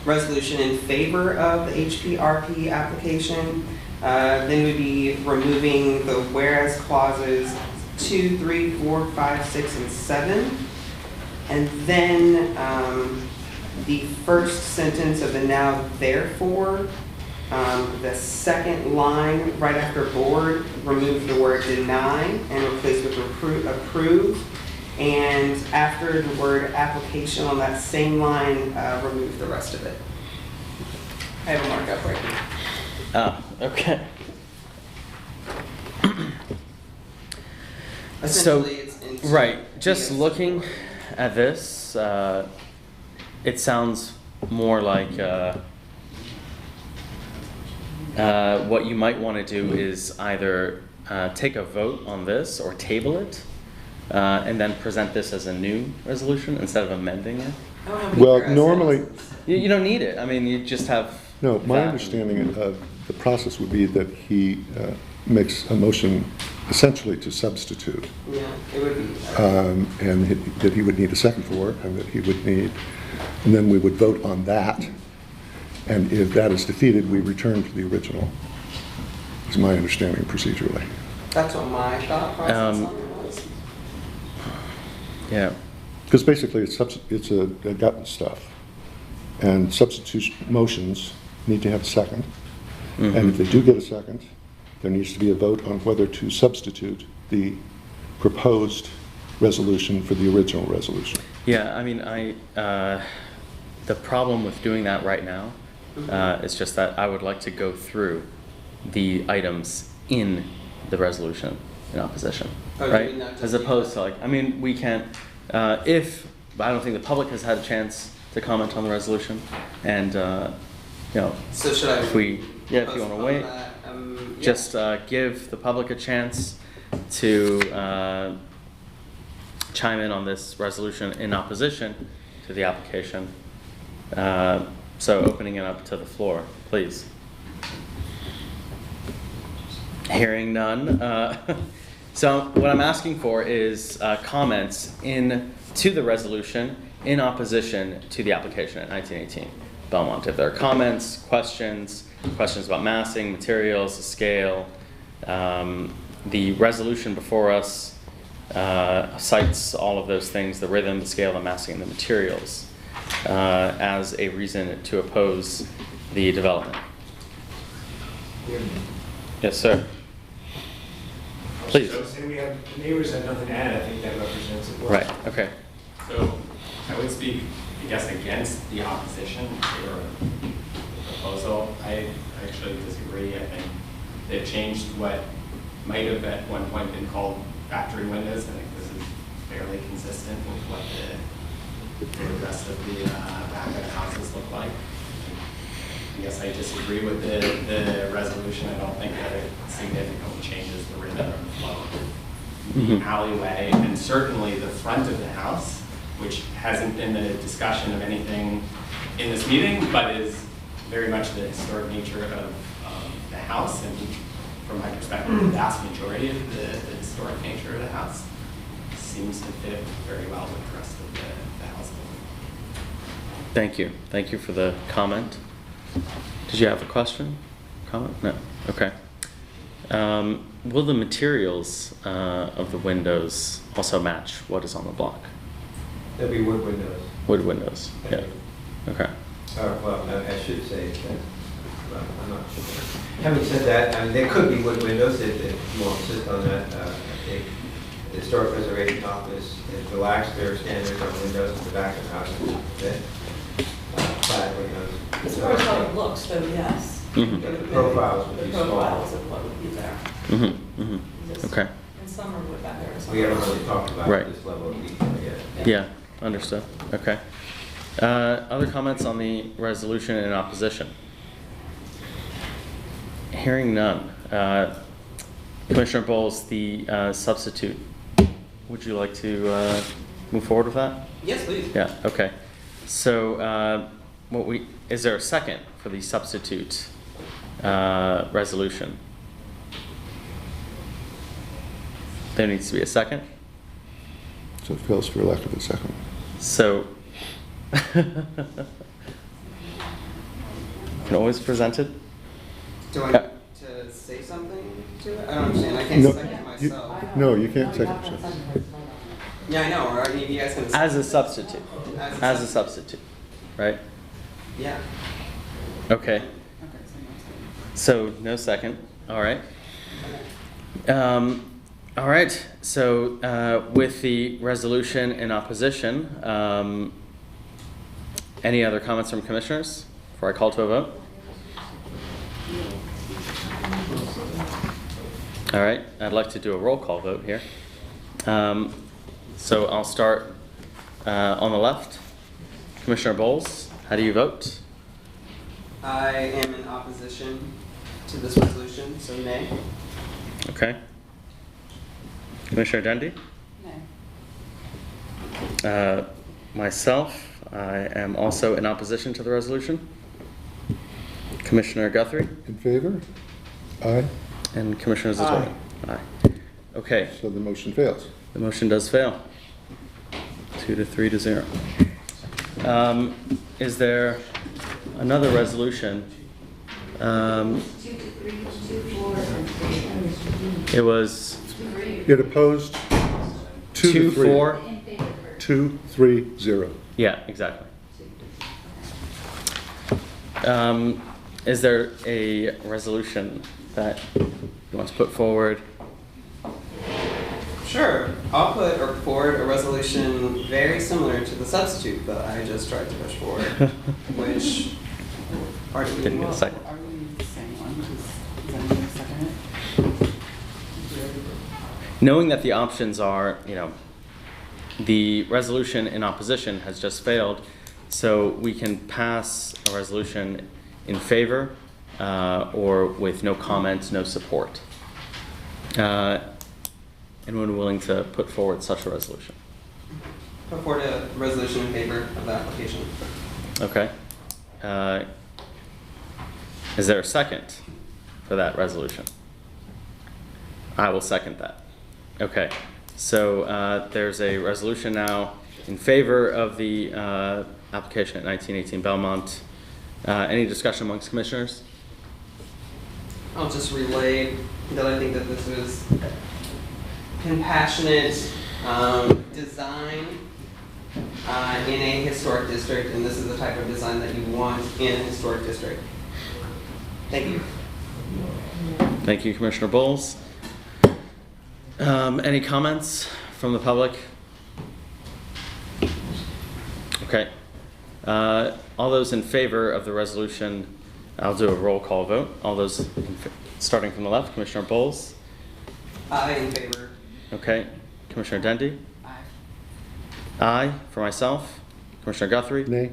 resolution in favor of the HPRP application. Then we'd be removing the whereas clauses 2, 3, 4, 5, 6, and 7. And then the first sentence of the now therefore, the second line right after board, remove the word deny and replace with approve. And after the word application on that same line, remove the rest of it. I have a markup right now. Okay. Essentially, it's into Right, just the- looking at this, it sounds more like what you might want to do is either take a vote on this or table it, and then present this as a new resolution instead of amending it. I don't have any Well, whereas normally, clauses. You don't need it. I mean, you just have. no, my that. understanding of the process would be that he makes a motion essentially to substitute, Yeah, it would be. and that he would need a second for it, and that he would need, and then we would vote on that. And if that is defeated, we return to the original, is my understanding procedurally. That's what my thought process on it was. Yeah. Because basically it's a gut stuff. And substitution motions need to have a second. And if they do get a second, there needs to be a vote on whether to substitute the proposed resolution for the original resolution. Yeah, I mean, the problem with doing that right now is just that I would like to go through the items in the resolution in opposition, Oh, you right? mean not just As the- opposed to like, I mean, we can't, if, I don't think the public has had a chance to comment on the resolution, and, So should I? if we, yeah, if you want to postpone wait, that? Yeah. just give the public a chance to chime in on this resolution in opposition to the application. So opening it up to the floor, please. Hearing none. So what I'm asking for is comments to the resolution in opposition to the application at 1918 Belmont. If there are comments, questions about massing, materials, the scale, the resolution before us cites all of those things, the rhythm, the scale, the massing, and the materials, as a reason to oppose the development. Yes, sir. Please. So say we have, neighbors have nothing to add, I think that represents it well. Right, okay. So I would speak, I guess, against the opposition or the proposal. I actually disagree. I think they've changed what might have at one point been called factory windows. I think this is fairly consistent with what the rest of the back of the houses look like. I guess I disagree with the resolution. I don't think that it significantly changes the rhythm or the flow of the alleyway, and certainly the front of the house, which hasn't been the discussion of anything in this meeting, but is very much the historic nature of the house, and from my perspective, the vast majority of the historic nature of the house seems to fit very well with the rest of the house. Thank you. Thank you for the comment. Did you have a question? Comment? No. Okay. Will the materials of the windows also match what is on the block? There'll be wood windows. Wood windows. Yeah. Okay. Well, I should say that, well, I'm not sure. Having said that, I mean, there could be wood windows if you want to insist on that. I think the Historic Preservation Office has relaxed their standards on windows at the back of the house. Flat windows. As far as how it looks, though, yes. Mm-hmm. The profiles would be The small. profiles of what would be there. Mm-hmm. Mm-hmm. Yes. Okay. And some are wood back there. and some We are haven't not. really talked about Right. this level of detail yet. Yeah. Understood. Okay. Other comments on the resolution in opposition? Hearing none. Commissioner Bowles, the substitute, would you like to move forward with that? Yes, please. Yeah, okay. So is there a second for the substitute resolution? There needs to be a second. So it fails for lack of a second. So can always present it. Do I Yeah. need to say something to it? I don't understand. I can't No, second it you- myself. No, you can't second yourself. Yeah, I know. Or I mean, you guys can. As a substitute. As a substitute, right? Yeah. Okay. So no second. All right. All right. So with the resolution in opposition, any other comments from commissioners before I call to a vote? All right. I'd like to do a roll call vote here. So I'll start on the left. Commissioner Bowles, how do you vote? I am in opposition to this resolution, so nay. Okay. Commissioner Dundee? No. Myself, I am also in opposition to the resolution. Commissioner Guthrie? In favor? Aye. And Commissioner Zatoli? Aye. Okay, So the motion fails. the motion does fail. 2 to 3 to 0. Is there another resolution? It was It opposed 2 to 3. 2-4. 2, 3, 0. Yeah, exactly. Is there a resolution that you want to put forward? Sure. I'll put forward a resolution very similar to the substitute that I just tried to push forward, which pardon me. Didn't get a second. Are we the same one? Is anyone second it? Knowing that the options are, the resolution in opposition has just failed, so we can pass a resolution in favor or with no comment, no support. Anyone willing to put forward such a resolution? Put forward a resolution in favor of the application. Okay. Is there a second for that resolution? I will second that. Okay. So there's a resolution now in favor of the application at 1918 Belmont. Any discussion amongst commissioners? I'll just relay that I think that this is compassionate design in a historic district, and this is the type of design that you want in a historic district. Thank you. Thank you, Commissioner Bowles. Any comments from the public? Okay. All those in favor of the resolution, I'll do a roll call vote. All those, starting from the left, Commissioner Bowles. Aye in favor. Okay. Commissioner Dundee? Aye. Aye for myself. Commissioner Guthrie? Nay?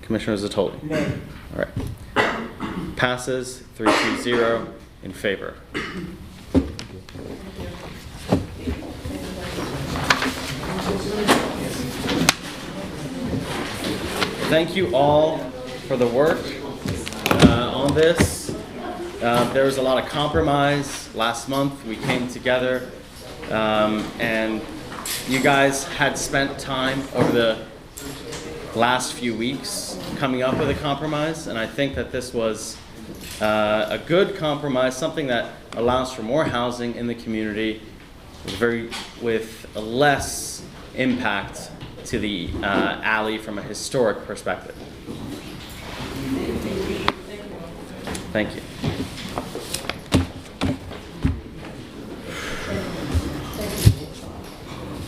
Commissioner Zatoli? Nay. All right. Passes 3-0 in favor. Thank you all for the work on this. There was a lot of compromise. Last month we came together and you guys had spent time over the last few weeks coming up with a compromise, and I think that this was a good compromise, something that allows for more housing in the community with less impact to the alley from a historic perspective. Thank you.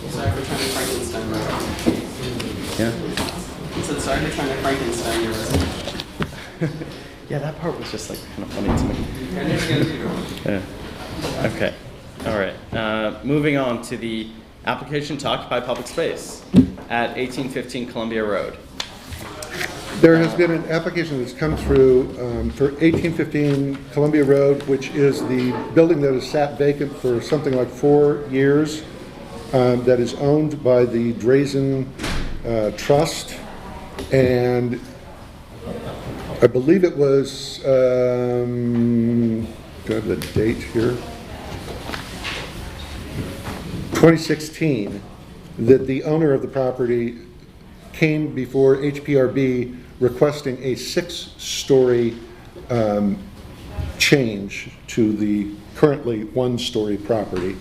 Sorry for trying to Frankenstein my Yeah? I said sorry for trying to Frankenstein your resume. Yeah, that part was just like kind of funny to me. I never get to Yeah. Okay. All right. Moving on to the application to occupy public space at 1815 Columbia Road. There has been an application that's come through for 1815 Columbia Road, which is the building that has sat vacant for something like 4 years, that is owned by the Drazen Trust, and I believe it was, do I have the date here? 2016, that the owner of the property came before HPRB requesting a 6-story change to the currently 1-story property,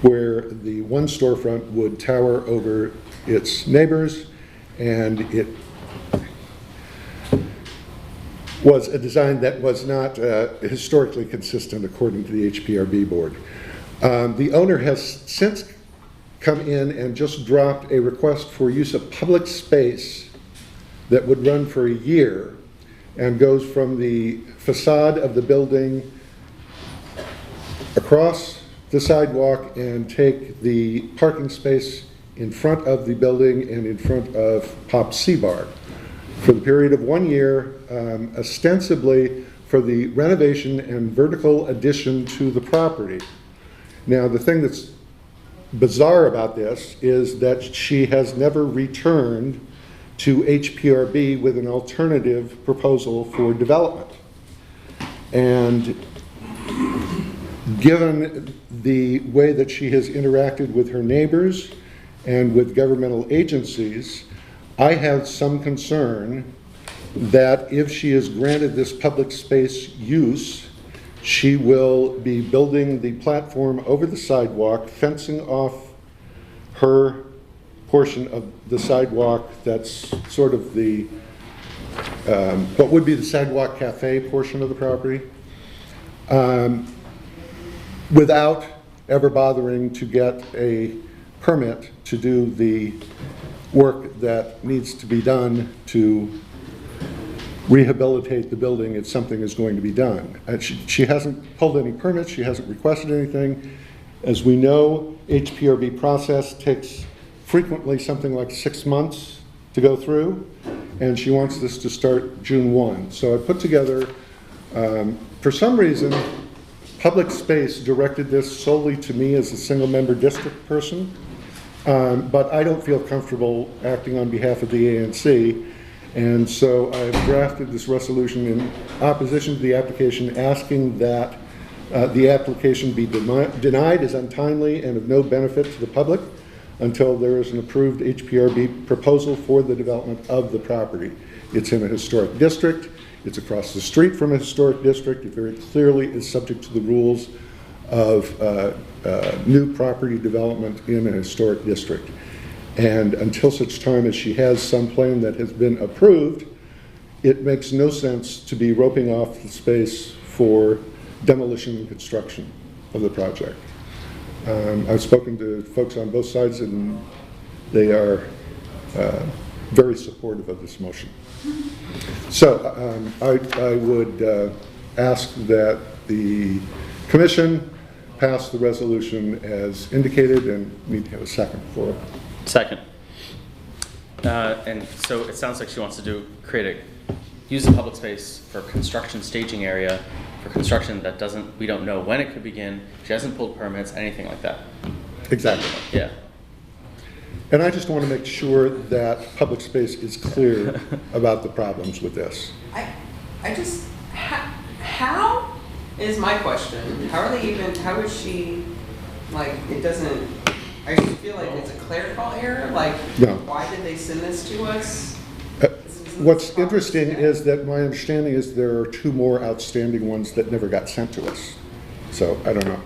where the one storefront would tower over its neighbors, and it was a design that was not historically consistent according to the HPRB board. The owner has since come in and just dropped a request for use of public space that would run for a year and goes from the facade of the building across the sidewalk and take the parking space in front of the building and in front of Pop C-Bar for the period of 1 year, ostensibly for the renovation and vertical addition to the property. Now, the thing that's bizarre about this is that she has never returned to HPRB with an alternative proposal for development. And given the way that she has interacted with her neighbors and with governmental agencies, I have some concern that if she is granted this public space use, she will be building the platform over the sidewalk, fencing off her portion of the sidewalk that's sort of the, what would be the sidewalk cafe portion of the property, without ever bothering to get a permit to do the work that needs to be done to rehabilitate the building if something is going to be done. She hasn't pulled any permits, she hasn't requested anything. As we know, HPRB process takes frequently something like 6 months to go through, and she wants this to start June 1. So I put together, for some reason, Public Space directed this solely to me as a single-member district person, but I don't feel comfortable acting on behalf of the ANC. And so I've drafted this resolution in opposition to the application, asking that the application be denied as untimely and of no benefit to the public until there is an approved HPRB proposal for the development of the property. It's in a historic district. It's across the street from a historic district. It very clearly is subject to the rules of new property development in a historic district. And until such time as she has some plan that has been approved, it makes no sense to be roping off the space for demolition and construction of the project. I've spoken to folks on both sides, and they are very supportive of this motion. So I would ask that the commission pass the resolution as indicated, and need to have a second for it. Second. And so it sounds like she wants to create use the public space for construction staging area, for construction that we don't know when it could begin. She hasn't pulled permits, anything like that. Exactly. Yeah. And I just want to make sure that public space is clear about the problems with this. I just, how is my question? How is she, like, it doesn't, I just feel like it's a clerical error, like, No. why did they send this to us? What's interesting is that my understanding is there are 2 more outstanding ones that never got sent to us. So I don't know.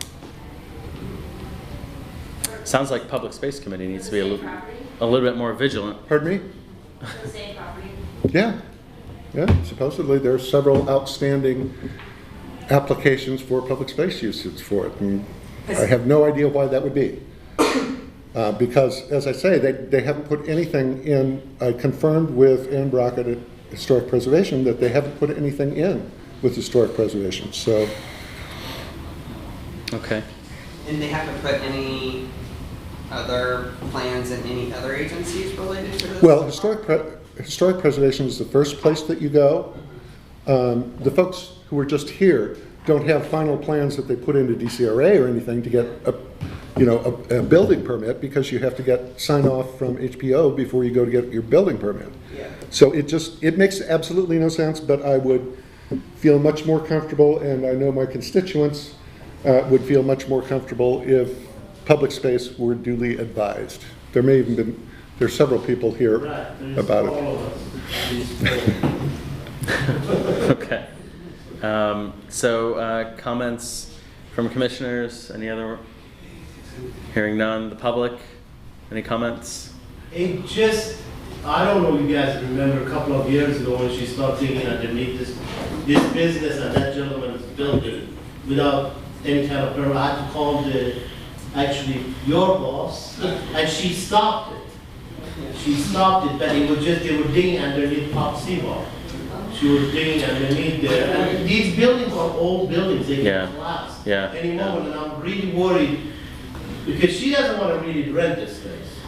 Sounds like Public Space Committee needs to be a little bit more vigilant. Pardon me? The same property. Yeah. Yeah, supposedly there are several outstanding applications for public space usage for it. And I have no idea why that would be. Because, as I say, they haven't put anything in. I confirmed with Ann Brockett at Historic Preservation that they haven't put anything in with Historic Preservation. So, Okay. And they haven't put any other plans in any other agencies related to this? well, Historic Preservation is the first place that you go. The folks who are just here don't have final plans that they put into DCRA or anything to get a building permit, because you have to get sign off from HPO before you go to get your building permit. Yeah. So it makes absolutely no sense, but I would feel much more comfortable, and I know my constituents would feel much more comfortable if public space were duly advised. There may even been, there's several people here about it. Okay. So comments from commissioners, any other? Hearing none. The public, any comments? It just, I don't know if you guys remember a couple of years ago when she started digging underneath this business and that gentleman's building without any kind of permit. I had to call your boss, and she stopped it. She stopped it, but it was just, they were digging underneath Pop Seawall. She was digging underneath there. And these buildings are old buildings, they can collapse any moment, and I'm really worried because she doesn't want to really rent this space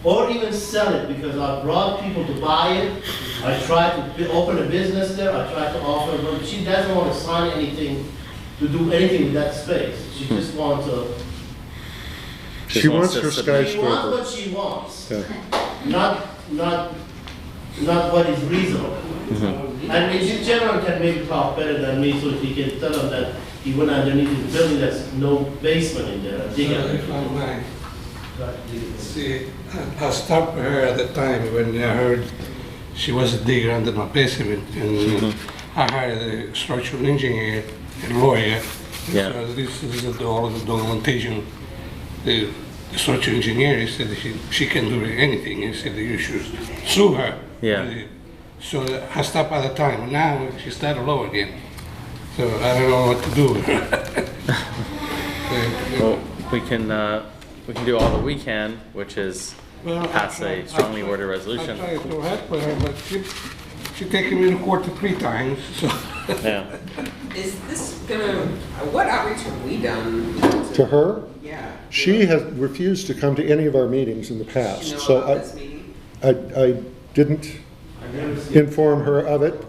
or even sell it, because I brought people to buy it. I tried to open a business there. I tried to offer, but she doesn't want to sign anything to do anything with that space. She just wants to. She wants her skyscraper. She wants what she wants, Yeah. not what is reasonable. And this gentleman can maybe talk better than me, so if he can tell them that he went underneath his building, there's no basement in there. If I might. See, I stopped her at the time when I heard she was a digger under my basement, and I hired a structural engineer, a lawyer. So this is all of the documentation. The structural engineer, he said she can do anything. He said that you should sue her. Yeah. So I stopped at the time. Now she started low again. So I don't know what to do with her. Well, we can do all that we can, which is pass a strongly worded resolution. I tried to help her, but she taken me to court 3 times. So. Yeah. Is this gonna, what outreach have we done? To her? Yeah. She has refused to come to any of our meetings in the past. You know So about this meeting? I didn't inform her of it.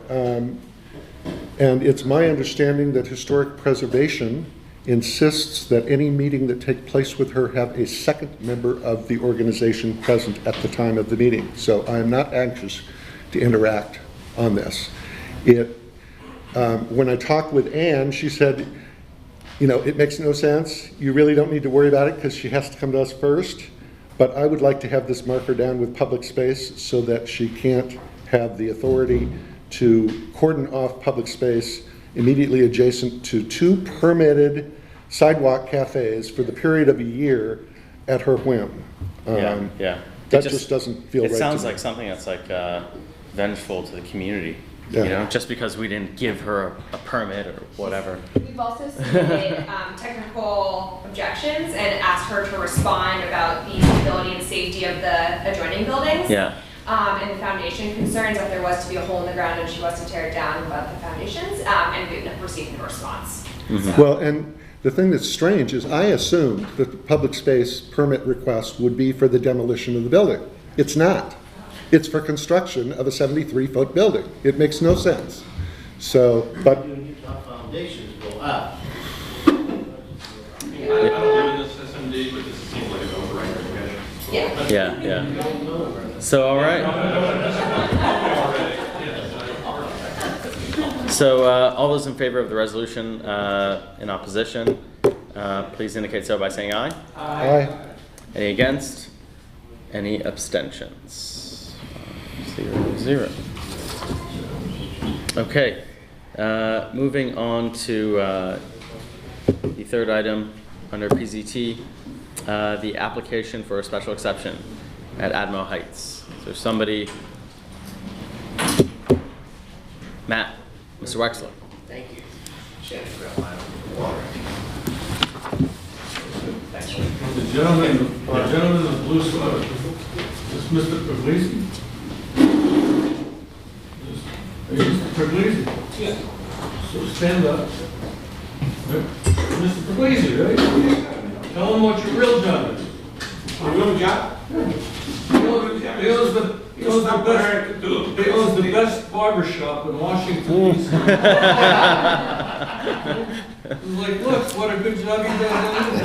And it's my understanding that Historic Preservation insists that any meeting that takes place with her have a second member of the organization present at the time of the meeting. So I am not anxious to interact on this. When I talked with Ann, she said, it makes no sense. You really don't need to worry about it because she has to come to us first. But I would like to have this marker down with public space so that she can't have the authority to cordon off public space immediately adjacent to 2 permitted sidewalk cafes for the period of a year at her whim. That just doesn't feel right to me. It sounds like something that's like vengeful to the community. Just because we didn't give her a permit or whatever. We've also submitted technical objections and asked her to respond about the stability and safety of the adjoining buildings. Yeah. And the foundation concerns that there was to be a hole in the ground and she was to tear it down about the foundations, and we received no response. Well, and the thing that's strange is I assumed that the public space permit request would be for the demolition of the building. It's not. It's for construction of a 73-foot building. It makes no sense. So, but You need our foundations go up. I don't live in this SMD, but this seems like an override. Yeah. So, all right. So, all those in favor of the resolution in opposition, please indicate so by saying aye. Aye. Any against? Any abstentions? 0-0. Okay. Moving on to the third item under PZT, the application for a special exception at Admo Heights. Is there somebody? Matt, Mr. Wexler. Thank you. The gentleman in the blue sweater, is Mr. Puglisi? Mr. Puglisi? Yeah. So stand up. Mr. Puglisi, right? Tell him what your real job is. My real job? He owns the best barber shop in Washington, D.C. He's like, look, what a good job he does.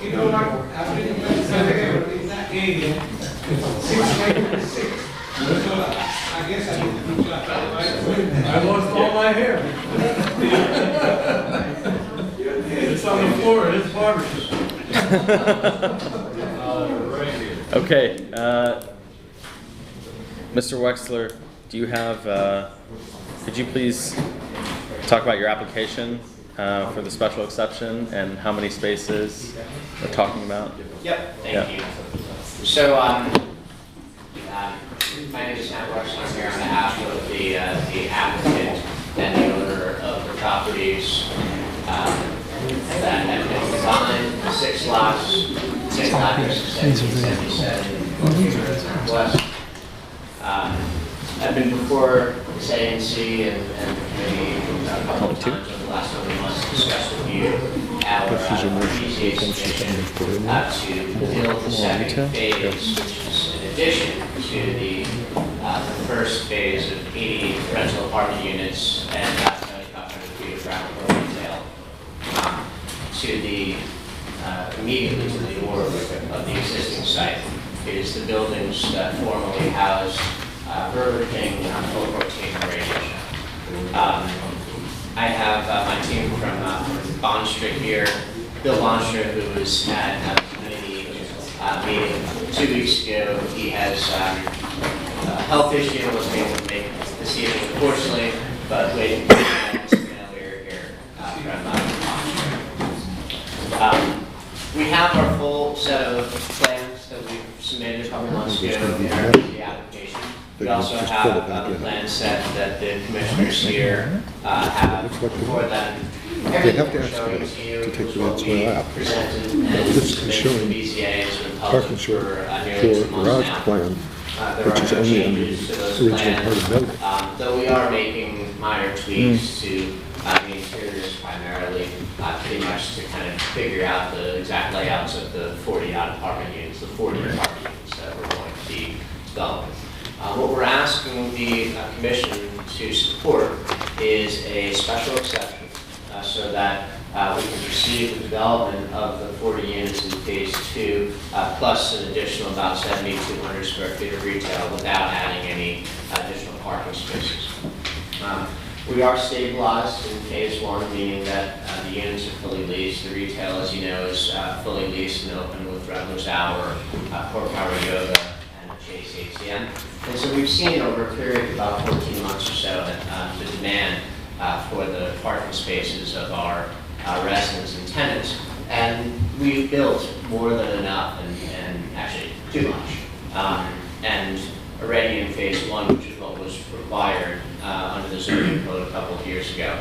You know, I've been in that game. I guess I did a good job. I lost all my hair. It's on the floor at his barbershop. Okay, Mr. Wexler, do you have, could you please talk about your application for the special exception and how many spaces we're talking about? Yep, thank you. So, my name is Matt Wexler. I'm here on behalf of the applicant and the owner of the properties that have been designed, 6 lots, 6 lots, 77 West. I've been before this ANC and the committee a couple of times over the last couple of months to discuss with you our PZA submission to build the second phase, which is in addition to the first phase of 80 rental apartment units and 7,500 feet of ground floor retail to the immediately to the north of the existing site. It is the buildings that formerly housed Burger King on 414 Radio. I have my team from Bond Street here, Bill Bonstra, who was at a committee meeting 2 weeks ago. He has a health issue and wasn't able to make this evening, unfortunately, but waiting for we're here from Bonstra. We have our full set of plans that we submitted a couple months ago in our application. We also have a plan set that the commissioners here have before them. They have to ask you to take the soil out. This is showing parking short for garage plan, which is only under the original part of the building. Though we are making minor tweaks to the interiors primarily, pretty much to kind of figure out the exact layouts of the 40-odd apartment units, the 40 apartment units that we're going to be developing. What we're asking the commission to support is a special exception so that we can proceed with development of the 40 units in phase 2, plus an additional about 7,200 square feet of retail without adding any additional parking spaces. We are stabilized in phase 1, meaning that the units are fully leased. The retail, as you know, is fully leased and open with Revelers Hour, Pork Power Yoga, and Chase ATM. And so we've seen over a period of about 14 months or so that the demand for the parking spaces of our residents and tenants. And we've built more than enough and actually too much. And already in phase 1, which is what was required under the zoning code a couple of years ago.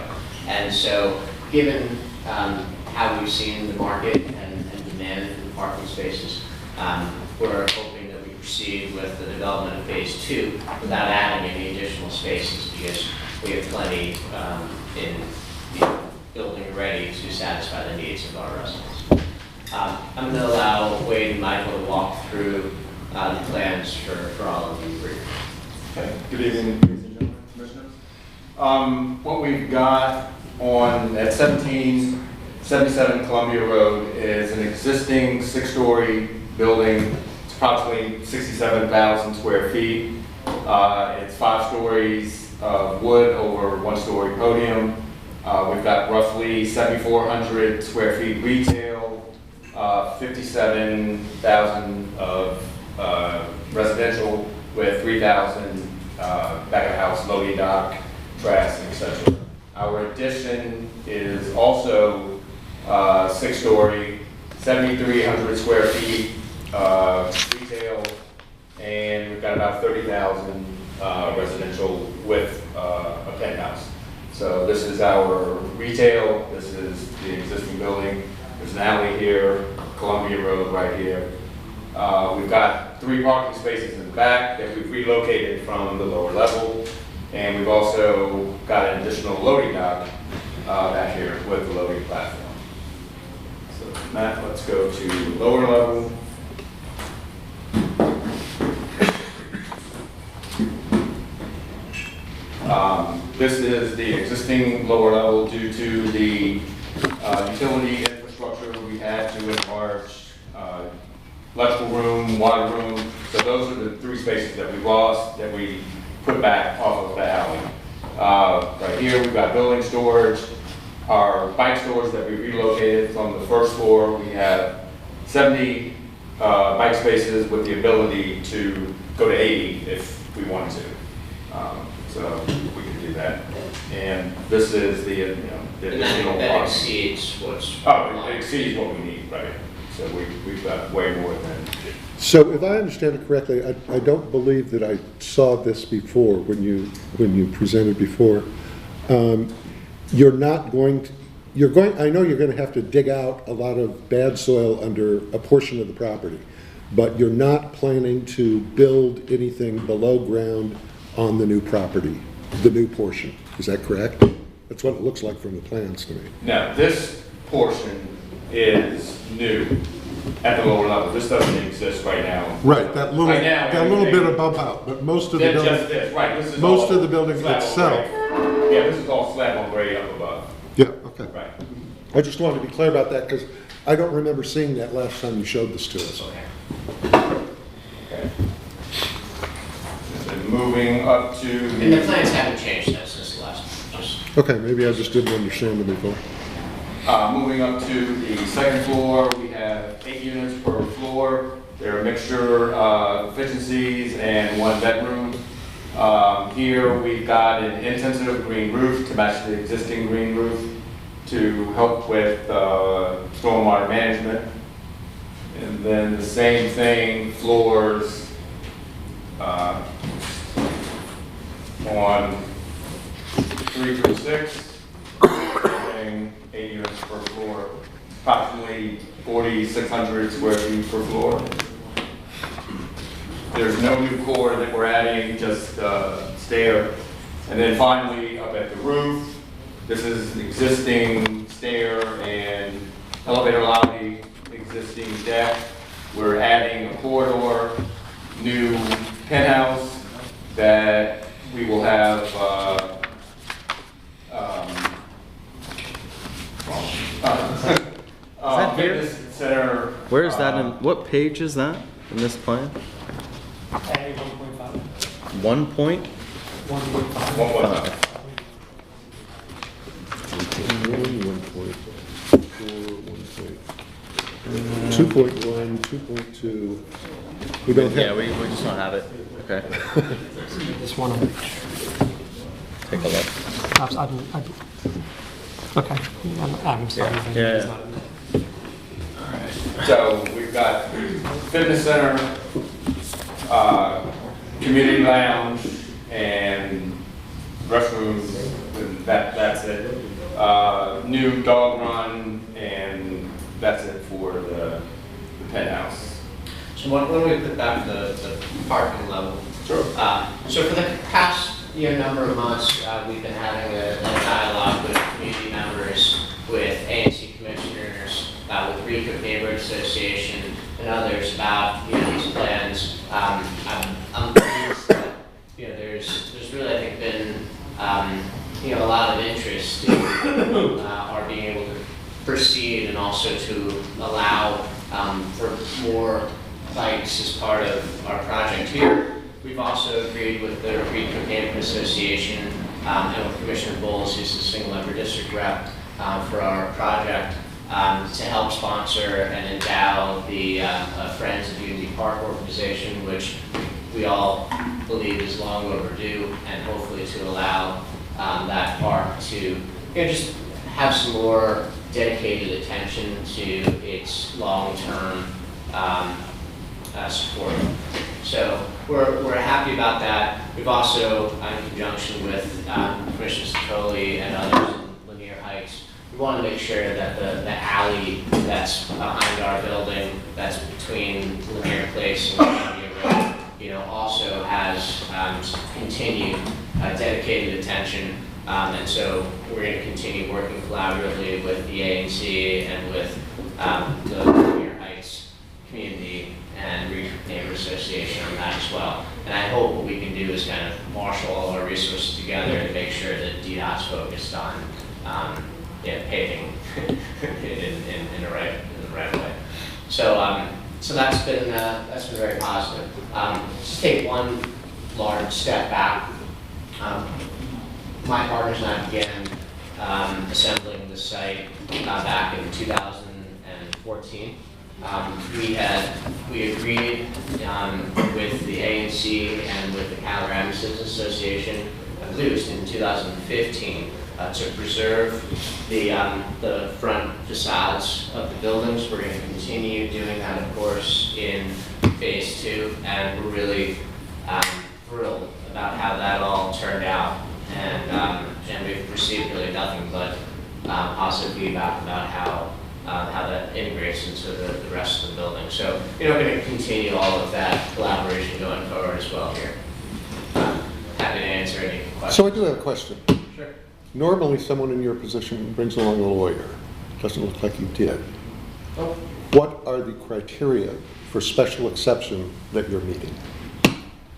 And so given how we've seen the market and demand for the parking spaces, we're hoping that we proceed with the development of phase 2 without adding any additional spaces because we have plenty in the building ready to satisfy the needs of our residents. I'm going to allow Wade and Michael to walk through the plans for all of you briefly. Okay. Good evening, ladies and gentlemen, commissioners. What we've got on at 1777 Columbia Road is an existing 6-story building. It's approximately 67,000 square feet. It's 5 stories of wood over 1-story podium. We've got roughly 7,400 square feet retail, 57,000 of residential with 3,000 back of house loading dock, trash, etc. Our addition is also 6-story, 7,300 square feet retail, and we've got about 30,000 residential with a penthouse. So this is our retail, this is the existing building. There's an alley here, Columbia Road right here. We've got 3 parking spaces in the back that we've relocated from the lower level. And we've also got an additional loading dock back here with the loading platform. So Matt, let's go to the lower level. This is the existing lower level due to the utility infrastructure we had to enlarge electrical room, water room. So those are the 3 spaces that we lost that we put back off of the alley. Right here we've got building storage, our bike storage that we relocated from the first floor. We have 70 bike spaces with the ability to go to 80 if we wanted to. So we can do that. And this is the, the additional that exceeds what's... Oh, it exceeds what we need, right? So we've got way more than... So if I understand it correctly, I don't believe that I saw this before when you presented before. You're not going to, I know you're going to have to dig out a lot of bad soil under a portion of the property, but you're not planning to build anything below ground on the new property, the new portion. Is that correct? That's what it looks like from the plans to me. Now, this portion is new at the lower level. This doesn't exist right now. Right, that little, right now, that little bit of bump out, but most of the building, just this, right? This is most all of the building slab on itself. grade. Yeah, this is all slab on grade up above. Yeah, okay. Right. I just wanted to be clear about that because I don't remember seeing that last time you showed this to us. Okay. And moving up to And the plans haven't changed that since the last one. Okay, maybe I just didn't understand them before. Moving up to the second floor, we have 8 units per floor. They're a mixture of efficiencies and 1 bedroom. Here we've got an intensive green roof to match the existing green roof to help with stormwater management. And then the same thing, floors on 3 through 6. 8 units per floor, approximately 4,600 square feet per floor. There's no new core that we're adding, just stair. And then finally, up at the roof, this is the existing stair and elevator lobby, existing deck. We're adding a corridor, new penthouse that we will have fitness center. Where is that in, what page is that in this plan? 1 point? 1.5. 2.1, 2.2. We don't have. Yeah, we just don't have it. Okay. This one. Take a look. Okay. I'm sorry. Yeah. So we've got fitness center, community lounge, and restrooms, and that's it. New dog run, and that's it for the penthouse. So So why don't we put back the parking level? Sure. So for the past number of months, we've been having a dialogue with community members, with ANC commissioners, with Recook Neighborhood Association, and others about these plans. I'm pleased that there's really, I think, been a lot of interest in our being able to proceed and also to allow for more bikes as part of our project here. We've also agreed with the Recook Neighborhood Association and with Commissioner Bowles, who's the single member district rep for our project, to help sponsor and endow the Friends of Unity Park organization, which we all believe is long overdue, and hopefully to allow that park to just have some more dedicated attention to its long-term support. So we're happy about that. We've also, in conjunction with Commissioner Satoli and others in Lanier Heights, we want to make sure that the alley that's behind our building, that's between Lanier Place and Columbia Road, also has continued dedicated attention. And so we're going to continue working collaboratively with the ANC and with the Lanier Heights community and Recook Neighborhood Association on that as well. And I hope what we can do is kind of marshal all our resources together to make sure that DDOT's focused on paving in the right way. So so that's been very positive. Just take one large step back. My partners and I began assembling the site back in 2014. We agreed with the ANC and with the Colorado Citizens Association, I believe it was in 2015, to preserve the front facades of the buildings. We're going to continue doing that, of course, in phase 2, and we're really thrilled about how that all turned out. And we've received really nothing but positive feedback about how that integrates into the rest of the building. So we're going to continue all of that collaboration going forward as well here. Happy to answer any questions. So I do have a question. Sure. Normally someone in your position brings along a lawyer. Doesn't look like you did. Oh. What are the criteria for special exception that you're meeting?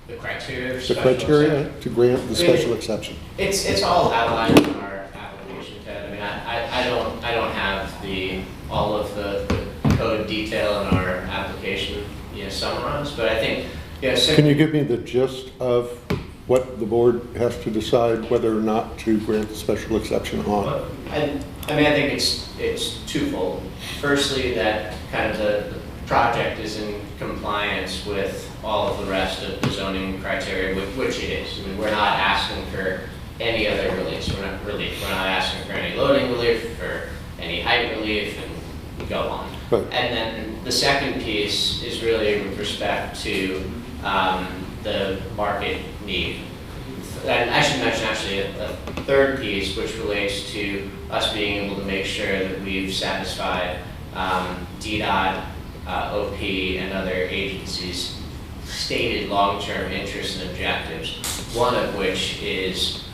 The criteria for The criteria to grant the special exception. It's all outlined in our application, Ted. I mean, I don't have all of the code detail in our application summarized, but I think Can you give me the gist of what the board has to decide whether or not to grant the special exception on? I mean, I think it's twofold. Firstly, that kind of the project is in compliance with all of the rest of the zoning criteria, which it is. I mean, we're not asking for any other relief. We're not asking for any loading relief or any height relief, and go on. Right. And then the second piece is really with respect to the market need. And I should mention actually a third piece, which relates to us being able to make sure that we've satisfied DDOT, OP, and other agencies' stated long-term interests and objectives, one of which is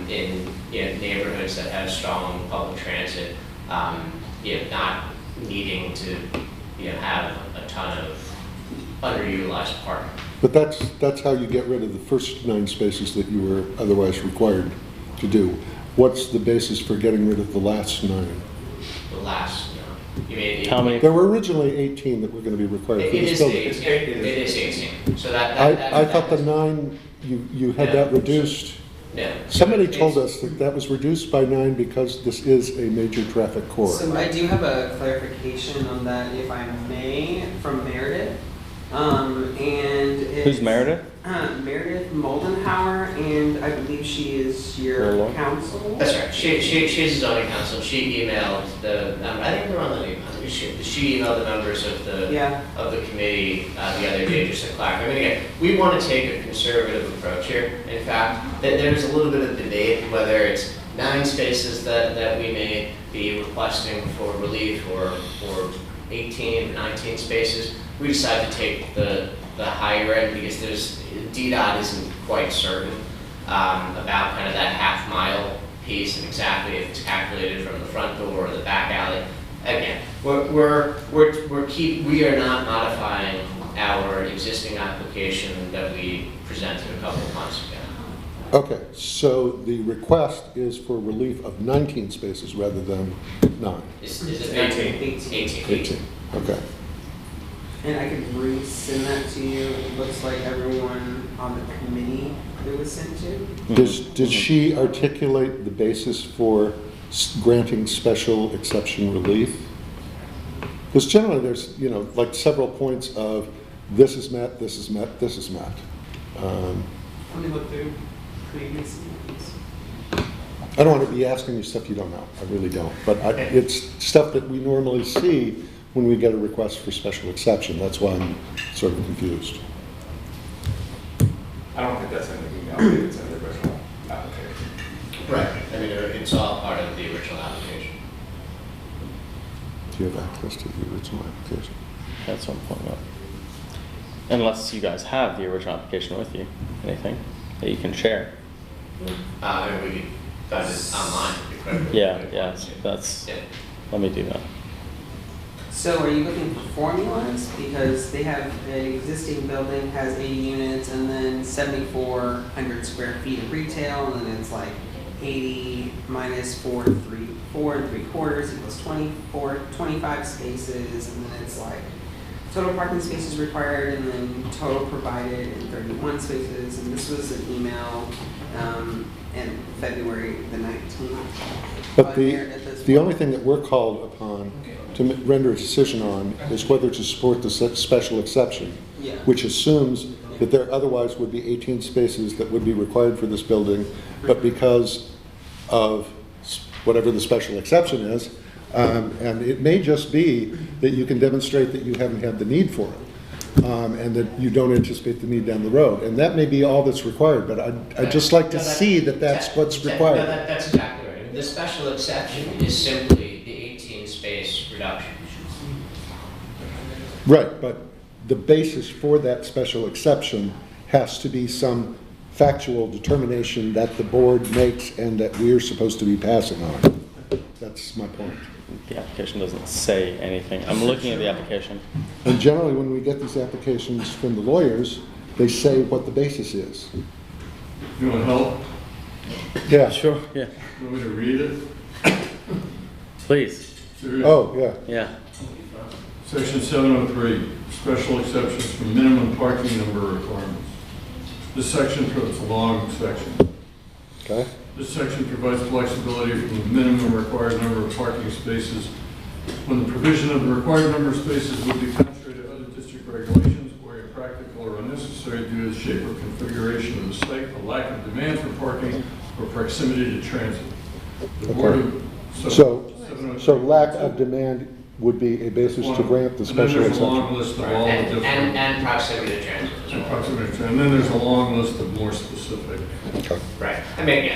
in neighborhoods that have strong public transit, not needing to have a ton of underutilized parking. But that's how you get rid of the first 9 spaces that you were otherwise required to do. What's the basis for getting rid of the last 9? The last, you mean? How many? There were originally 18 that were going to be required for this building. It is 18. So I thought the 9, you had that reduced. No. Somebody told us that was reduced by 9 because this is a major traffic corridor. So I do have a clarification on that, if I may, from Meredith. Who's Meredith? Meredith Moldenhauer, and I believe she is your counsel. That's right. She's the zoning counsel. She emailed I think they're on the email. She emailed the members of the committee the other day just to clarify. I mean, again, we want to take a conservative approach here. In fact, there's a little bit of debate whether it's 9 spaces that we may be requesting for relief or 18 or 19 spaces. we decided to take the higher end because DDOT isn't quite certain about kind of that half mile piece and exactly if it's calculated from the front door or the back alley. Again, we are not modifying our existing application that we presented a couple of months ago. Okay, so the request is for relief of 19 spaces rather than 9? Is it 18? 18, okay. And I could resend that to you. It looks like everyone on the committee it was sent to. Did she articulate the basis for granting special exception relief? Because generally there's, you know, like several points of this is met, this is met, this is met. Let me look through previous ones. I don't want to be asking you stuff you don't know. I really don't. But it's stuff that we normally see when we get a request for special exception. That's why I'm sort of confused. I don't think that's anything new. It's in the original application. Right. I mean, it's all part of the original application. Do you have access to the original application? That's what I'm pulling up. Unless you guys have the original application with you, anything that you can share. And we that is online. Yeah, that's. Let me do that. So are you looking for formulas? Because they have an existing building has 80 units and then 7,400 square feet of retail, and then it's like 80 minus 4 3/4 equals 25 spaces, and then it's like total parking spaces required and then total provided and 31 spaces. And this was an email in February the 19th. But the only thing that we're called upon to render a decision on is whether to support the special exception, which assumes that there otherwise would be 18 spaces that would be required for this building, but because of whatever the special exception is, and it may just be that you can demonstrate that you haven't had the need for it, and that you don't anticipate the need down the road. And that may be all that's required, but I'd just like to see that that's what's required. No, that's exactly right. The special exception is simply the 18 space reduction. Right, but the basis for that special exception has to be some factual determination that the board makes and that we're supposed to be passing on. That's my point. The application doesn't say anything. I'm looking at the application. And generally when we get these applications from the lawyers, they say what the basis is. You want help? Yeah. Sure, yeah. You want me to read it? Please. Oh, yeah. Yeah. Section 703, special exceptions from minimum parking number requirements. This section, it's a long section. Okay. This section provides flexibility from the minimum required number of parking spaces when the provision of the required number of spaces would be contrary to other district regulations or impractical or unnecessary due to the shape or configuration of the site, the lack of demand for parking, or proximity to transit. The board of, so lack of demand would be a basis to grant the special exception. And then there's a long list of all the different... And proximity to transit. And proximity to transit. And then there's a long list of more specific... Okay. Right. I mean,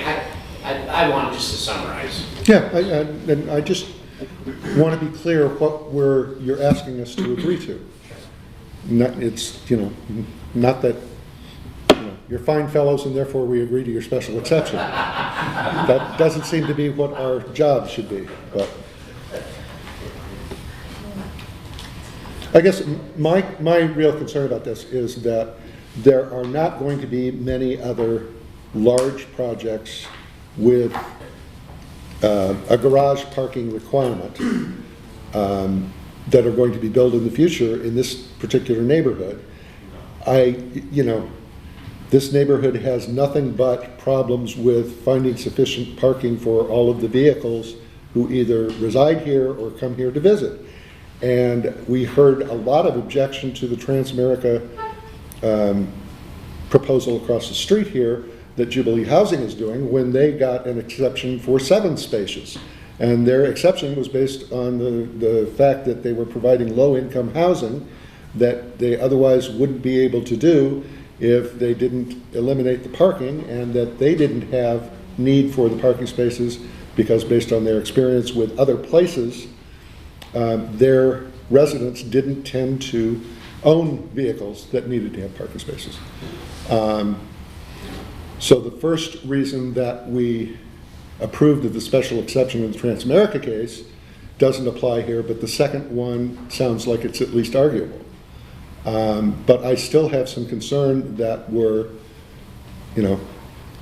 I want just to summarize. Yeah, and I just want to be clear what you're asking us to agree to. It's, not that, you're fine fellows and therefore we agree to your special exception. That doesn't seem to be what our job should be, but... I guess my real concern about this is that there are not going to be many other large projects with a garage parking requirement that are going to be built in the future in this particular neighborhood. This neighborhood has nothing but problems with finding sufficient parking for all of the vehicles who either reside here or come here to visit. And we heard a lot of objection to the Transamerica proposal across the street here that Jubilee Housing is doing when they got an exception for 7 spaces. And their exception was based on the fact that they were providing low-income housing that they otherwise wouldn't be able to do if they didn't eliminate the parking, and that they didn't have need for the parking spaces because based on their experience with other places, their residents didn't tend to own vehicles that needed to have parking spaces. So the first reason that we approved of the special exception in the Transamerica case doesn't apply here, but the second one sounds like it's at least arguable. But I still have some concern that we're,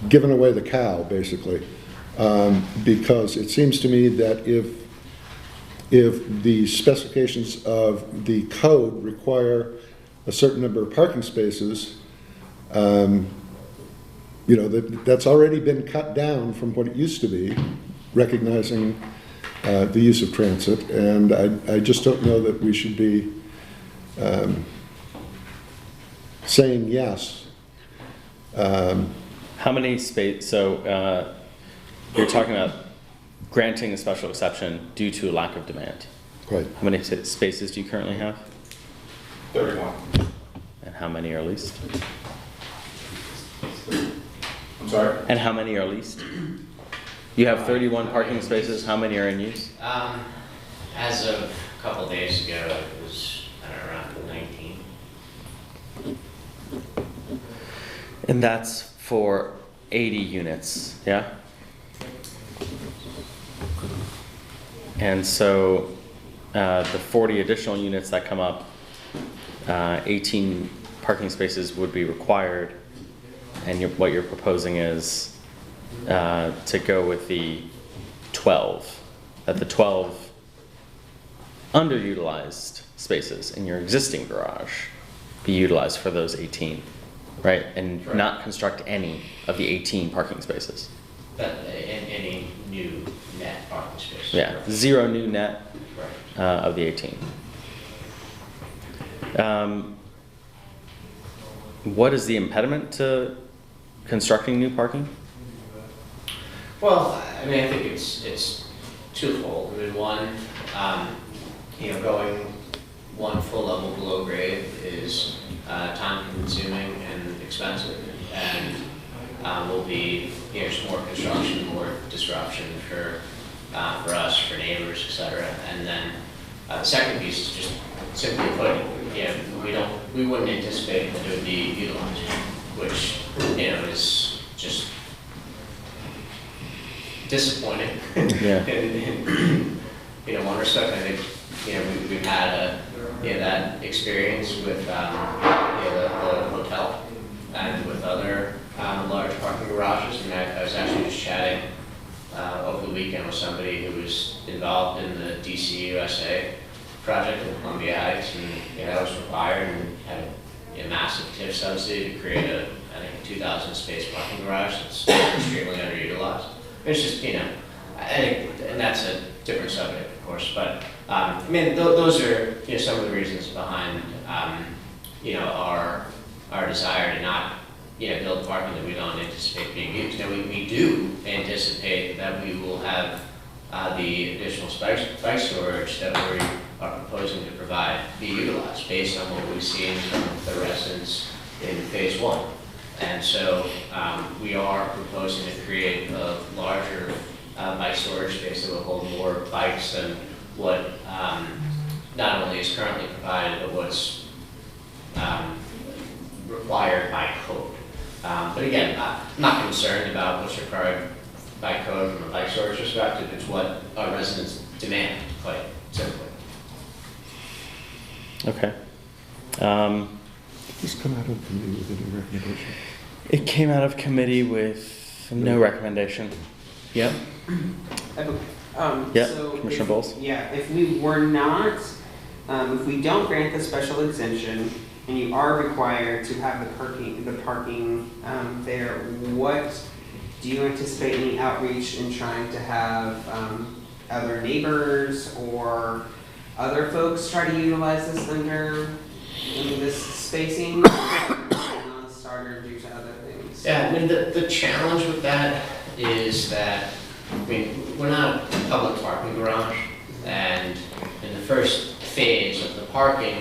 giving away the cow, basically. Because it seems to me that if the specifications of the code require a certain number of parking spaces, that's already been cut down from what it used to be, recognizing the use of transit, and I just don't know that we should be saying yes. How many space, so you're talking about granting a special exception due to a lack of demand. Right. How many spaces do you currently have? 31. And how many are leased? I'm sorry? And how many are leased? You have 31 parking spaces, how many are in use? As of a couple days ago, it was around 19. And that's for 80 units, yeah? And so the 40 additional units that come up, 18 parking spaces would be required, and what you're proposing is to go with the 12, that the 12 underutilized spaces in your existing garage be utilized for those 18, right? And Correct. Not construct any of the 18 parking spaces. Any new net parking spaces. Yeah, Correct. 0 new net Right. of the 18. What is the impediment to constructing new parking? Well, I mean, I think it's twofold. I mean, one, going one full level below grade is time consuming and expensive, and will be just more construction, more disruption for us, for neighbors, etc. And then the second piece is just simply put, we wouldn't anticipate that it would be utilized, which is just disappointing. Yeah. in one respect, I think we've had that experience with the hotel and with other large parking garages. And I was actually just chatting over the weekend with somebody who was involved in the DC USA project in Columbia Heights, and that was required and had a massive TIF subsidy to create a 2,000 space parking garage that's extremely underutilized. It's just, I think, and that's a different subject, of course, but those are some of the reasons behind our desire to not build parking that we don't anticipate being used. Now, we do anticipate that we will have the additional bike storage that we are proposing to provide be utilized based on what we've seen from the residents in phase 1. And so we are proposing to create a larger bike storage space that will hold more bikes than what not only is currently provided, but what's required by code. But again, I'm not concerned about what's required by code from a bike storage perspective. It's what our residents demand, quite simply. Okay. Did this come out of committee with any recommendation? It came out of committee with no recommendation. Yep. Yeah, So Commissioner if- Bowles? Yeah, if we were not, if we don't grant the special exemption and you are required to have the parking there, what, do you anticipate any outreach in trying to have other neighbors or other folks try to utilize this under this spacing? Non-starter due to other things? Yeah, I mean, the challenge with that is that, we're not a public parking garage, and in the first phase of the parking,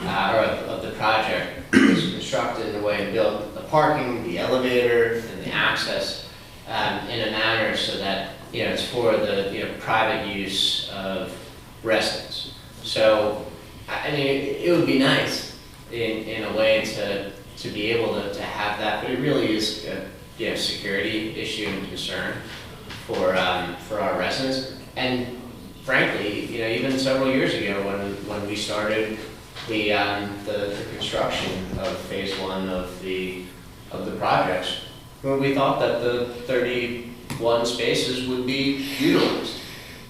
or of the project, it was constructed in a way and built the parking, the elevator, and the access in a manner so that, it's for the, private use of residents. So, I mean, it would be nice in a way to be able to have that, but it really is a security issue and concern for our residents. And frankly, even several years ago when we started the construction of phase 1 of the projects, we thought that the 31 spaces would be utilized,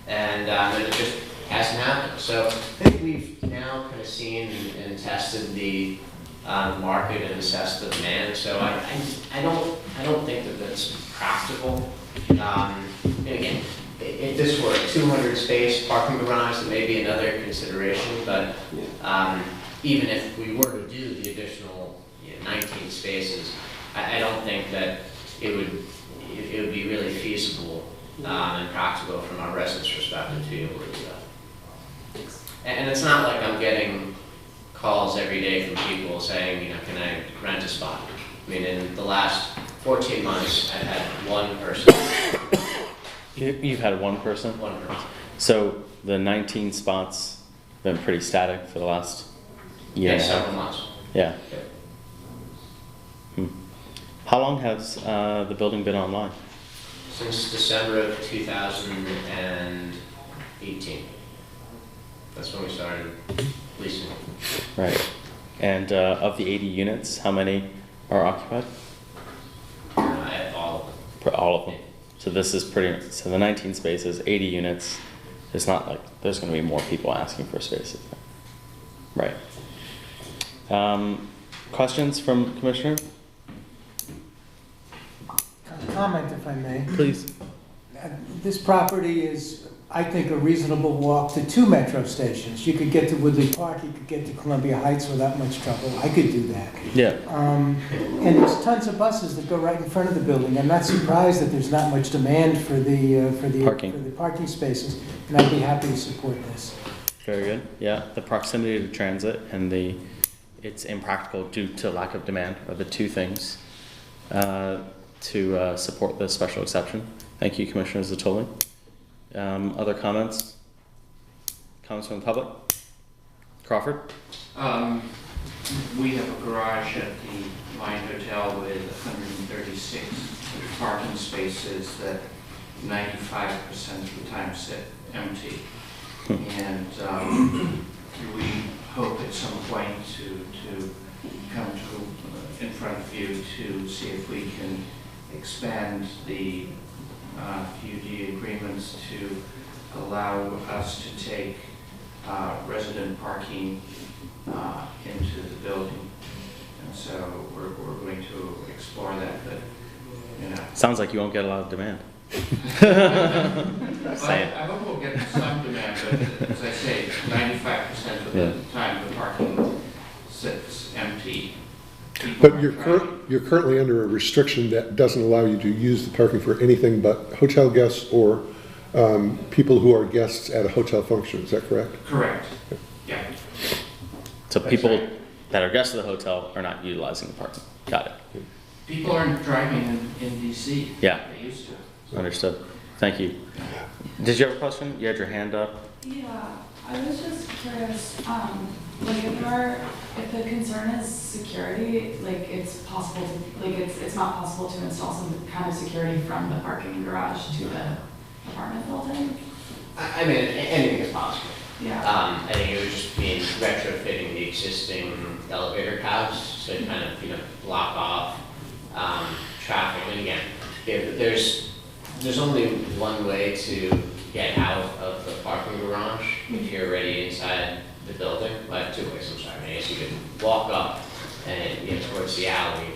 and it just hasn't happened. So I think we've now kind of seen and tested the market and assessed the demand. So I don't think that that's practical. And again, if this were a 200 space parking garage, it may be another consideration, but even if we were to do the additional 19 spaces, I don't think that it would be really feasible and practical from our residents' perspective to be able to do that. And it's not like I'm getting calls every day from people saying, can I rent a spot? I mean, in the last 14 months, I've had one person. You've had one person? One person. So the 19 spots been pretty static for the last year and a half? Several months. Yeah. How long has the building been online? Since December of 2018. That's when we started leasing. Right. And of the 80 units, how many are occupied? All of them. All of them. So this is pretty, so the 19 spaces, 80 units, it's not like there's going to be more people asking for spaces. Right. Questions from Commissioner? Comment if I may. Please. This property is, I think, a reasonable walk to 2 metro stations. You could get to Woodley Park, you could get to Columbia Heights without much trouble. I could do that. Yeah. And there's tons of buses that go right in front of the building. I'm not surprised that there's not much demand for the parking spaces, and I'd be happy to support this. Very good. Yeah, the proximity to transit and it's impractical due to lack of demand are the two things to support the special exception. Thank you, Commissioner Zatoli. Other comments? Comments from the public? Crawford? We have a garage at the Mine Hotel with 136 parking spaces that 95% of the time sit empty. And we hope at some point to come in front of you to see if we can expand the PUD agreements to allow us to take resident parking into the building. And so we're going to explore that, but Sounds like you won't get a lot of demand. I hope we'll get some demand, but as I say, 95% of the time the parking sits empty. But you're currently under a restriction that doesn't allow you to use the parking for anything but hotel guests or people who are guests at a hotel function. Is that correct? Correct. Yeah. So people that are guests of the hotel are not utilizing the parking. Got it. People aren't driving in DC. Yeah. They used to. Understood. Thank you. Did you have a question? You had your hand up. Yeah, I was just curious, like if the concern is security, like it's possible to, like it's not possible to install some kind of security from the parking garage to the apartment building? I mean, anything is possible. Yeah. I think it would just mean retrofitting the existing elevator cabs to kind of, block off traffic. And again, there's only one way to get out of the parking garage if you're already inside the building. Well, 2 ways, I'm sorry. I guess you can walk up and towards the alley,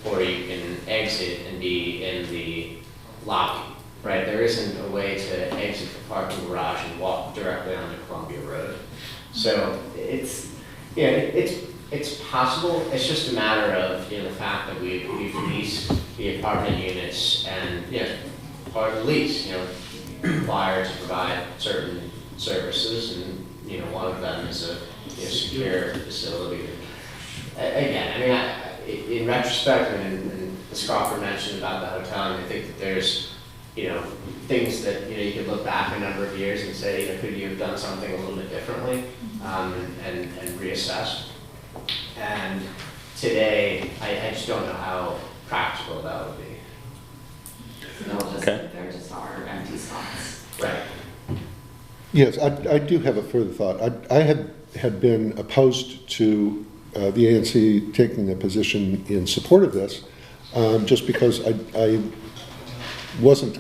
or you can exit and be in the lobby. Right, there isn't a way to exit the parking garage and walk directly onto Columbia Road. So it's possible. It's just a matter of the fact that we've leased the apartment units, and part of the lease, required to provide certain services, and one of them is a secure facility. Again, I mean, in retrospect, and as Crawford mentioned about the hotel, I think that there's things that you could look back a number of years and say, could you have done something a little bit differently, and reassess. And today, I just don't know how practical that would be. There just are empty spots. Right. Yes, I do have a further thought. I had been opposed to the ANC taking a position in support of this, just because it wasn't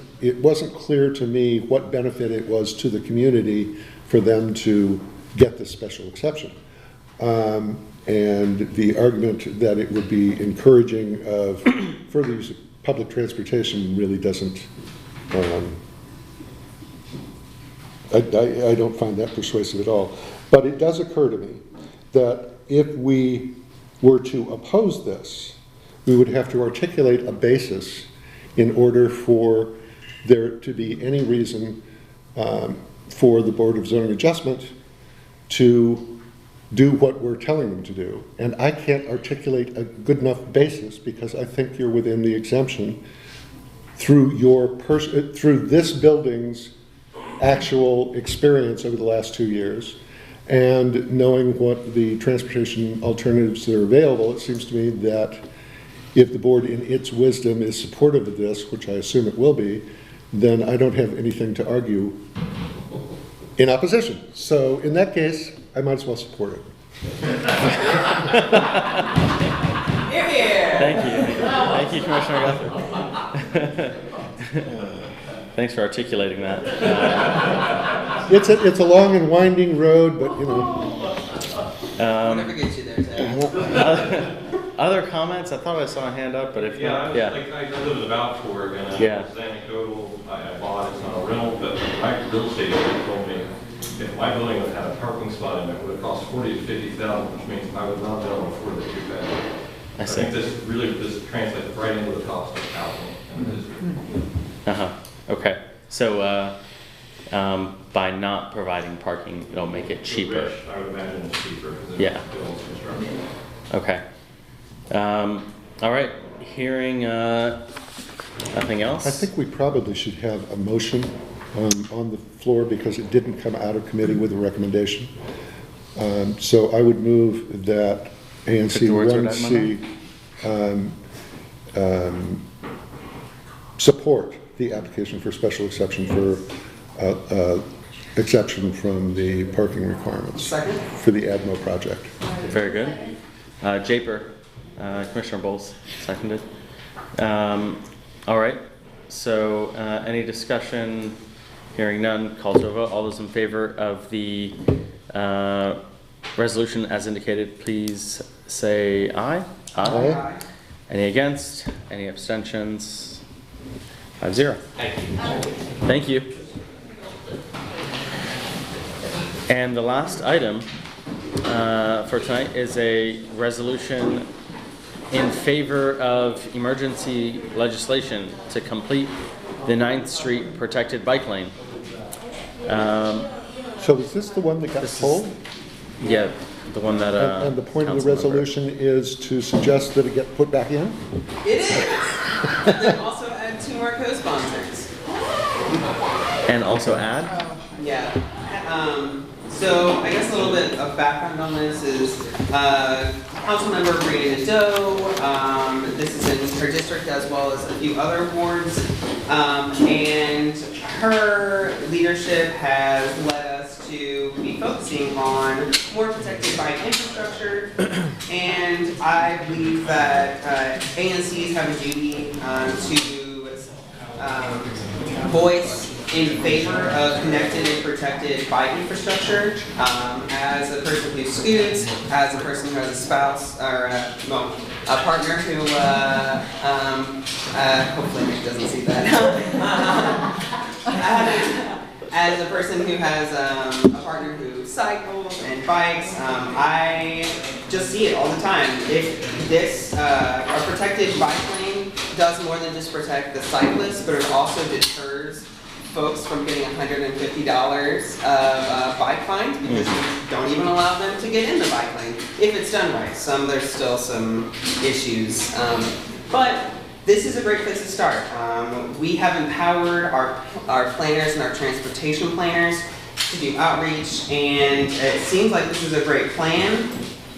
clear to me what benefit it was to the community for them to get this special exception. And the argument that it would be encouraging of further use of public transportation really doesn't, I don't find that persuasive at all. But it does occur to me that if we were to oppose this, we would have to articulate a basis in order for there to be any reason for the Board of Zoning Adjustment to do what we're telling them to do. And I can't articulate a good enough basis because I think you're within the exemption through through this building's actual experience over the last 2 years and knowing what the transportation alternatives that are available. It seems to me that if the board in its wisdom is supportive of this, which I assume it will be, then I don't have anything to argue in opposition. So in that case, I might as well support it. Here, here. Thank you. Thank you, Commissioner Guthrie. Thanks for articulating that. It's a long and winding road, but you know. Whatever gets you there, Ted. Other comments? I thought I saw a hand up, but if not, yeah. Like, I live in Balfour, and yeah. It's anecdotal. I bought it, it's not a rental, but my real estate agent told me if my building would have a parking spot in it, it would have cost $40,000 to $50,000, which means I would not be able to afford the two-bedroom. I think this translates right into the cost of housing in the district. Okay. So by not providing parking, it'll make it cheaper. I would imagine it's cheaper because yeah. Buildings construction. Okay. All right. Hearing nothing else. I think we probably should have a motion on the floor because it didn't come out of committee with a recommendation. So I would move that ANC 1C support the application for special exception for exception from the parking requirements Second. For the ADMO project. Very good. Japer, Commissioner Bowles, seconded. All right. So any discussion? Hearing none, call to a vote. All those in favor of the resolution as indicated, please say aye. Aye. Any against? Any abstentions? 5-0. Thank you. And the last item for tonight is a resolution in favor of emergency legislation to complete the 9th Street protected bike lane. So is this the one that got pulled? Yeah, the one that. And the point of the resolution is to suggest that it get put back in? It is. And then also add 2 more co-sponsors. And also add? Yeah. So I guess a little bit of background on this is Councilmember Brianna Doe. This is in her district as well as a few other wards. And her leadership has led us to be focusing on more protected bike infrastructure. And I believe that ANCs have a duty to voice in favor of connected and protected bike infrastructure. As a person who scoots, as a person who has a spouse or a partner who, hopefully Nick doesn't see that. As a person who has a partner who cycles and bikes, I just see it all the time. If this a protected bike lane does more than just protect the cyclists, but it also deters folks from getting $150 of bike fines because you don't even allow them to get in the bike lane if it's done right. There's still some issues, but this is a great place to start. We have empowered our planners and our transportation planners to do outreach, and it seems like this is a great plan.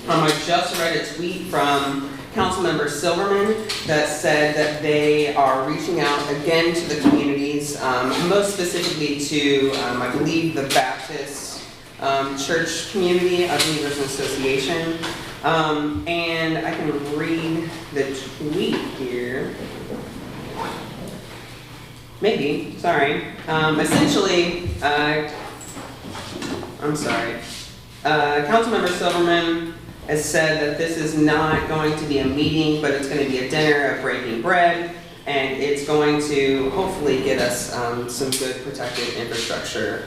I just read a tweet from Councilmember Silverman that said that they are reaching out again to the communities, most specifically to, I believe, the Baptist church community. I believe there's an association. And I can read the tweet here. Maybe, sorry. Essentially, I'm sorry. Councilmember Silverman has said that this is not going to be a meeting, but it's going to be a dinner of breaking bread, and it's going to hopefully get us some good protected infrastructure.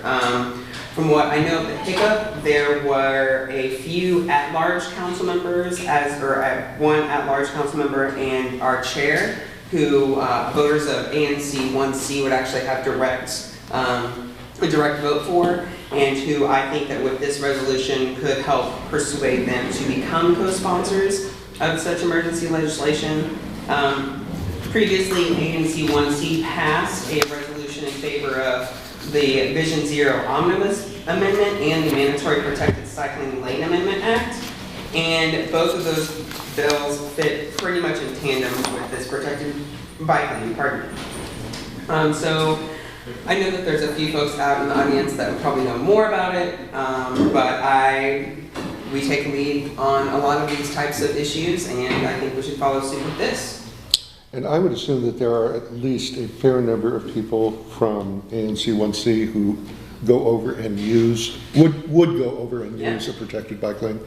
From what I know of the Hiccup, there were a few at-large council members, one at-large council member and our chair, who voters of ANC 1C would actually have a direct vote for, and who I think that with this resolution could help persuade them to become co-sponsors of such emergency legislation. Previously, ANC 1C passed a resolution in favor of the Vision Zero Omnibus Amendment and the Mandatory Protected Cycling Lane Amendment Act, and both of those bills fit pretty much in tandem with this protected bike lane, pardon me. So I know that there's a few folks out in the audience that would probably know more about it, but we take a lead on a lot of these types of issues, and I think we should follow suit with this. And I would assume that there are at least a fair number of people from ANC 1C who go over and would go over and use a protected bike lane,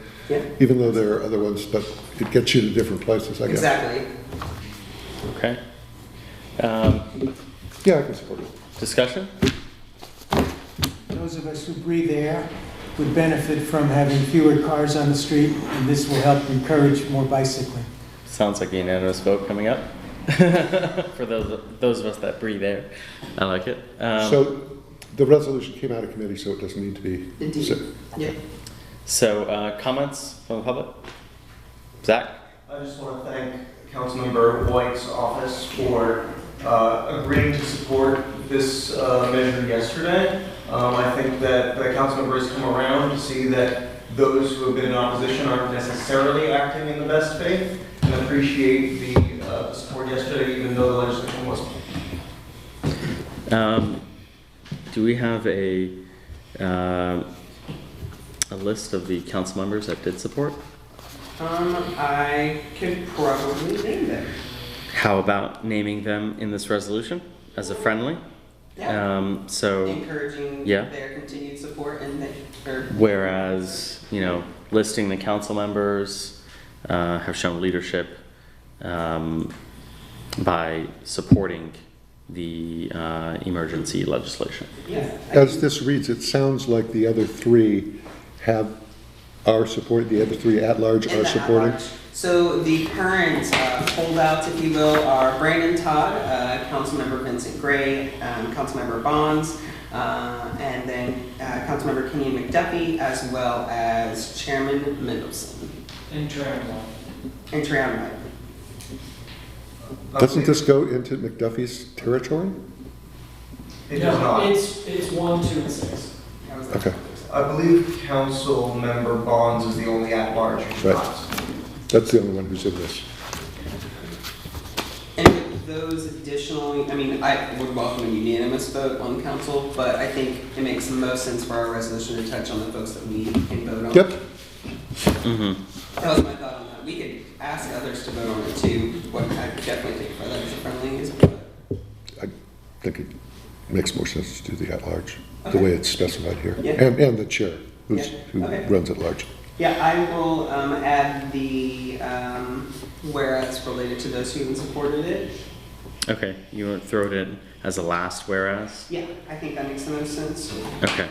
even though there are other ones, but it gets you to different places, I guess. Exactly. Okay. Yeah, I can support it. Discussion? Those of us who breathe air would benefit from having fewer cars on the street, and this will help encourage more bicycling. Sounds like a unanimous vote coming up. For those of us that breathe air. I like it. So the resolution came out of committee, so it doesn't need to be. Indeed. Yeah. So comments from the public? Zach? I just want to thank Councilmember White's office for agreeing to support this measure yesterday. I think that the council members come around to see that those who have been in opposition aren't necessarily acting in the best faith, and appreciate the support yesterday, even though the legislation wasn't. Do we have a list of the council members that did support? I could probably name them. How about naming them in this resolution as a friendly? Yeah. So encouraging their continued support and whereas, listing the council members have shown leadership by supporting the emergency legislation. Yeah. As this reads, it sounds like the other three are supporting, the other three at-large are supporting. So the current holdouts, if you will, are Brandon Todd, Councilmember Vincent Gray, Councilmember Bonds, and then Councilmember Kenyon McDuffie, as well as Chairman Mendelson. And Triana. White. Doesn't this go into McDuffie's territory? It does not. It's 1, 2, and 6. Okay. I believe Council Member Bonds is the only at-large who's not. That's the only one who's in this. And with those additional, I would welcome a unanimous vote on council, but I think it makes the most sense for our resolution to touch on the folks that we can vote on. Yep. That was my thought on that. We could ask others to vote on it too. What I definitely think for that as a friendly is. I think it makes more sense to do the at-large, the way it's specified here. Yeah. And the chair who runs at large. Yeah, I will add the whereas related to those who supported it. Okay, you want to throw it in as a last whereas? Yeah, I think that makes the most sense. Okay.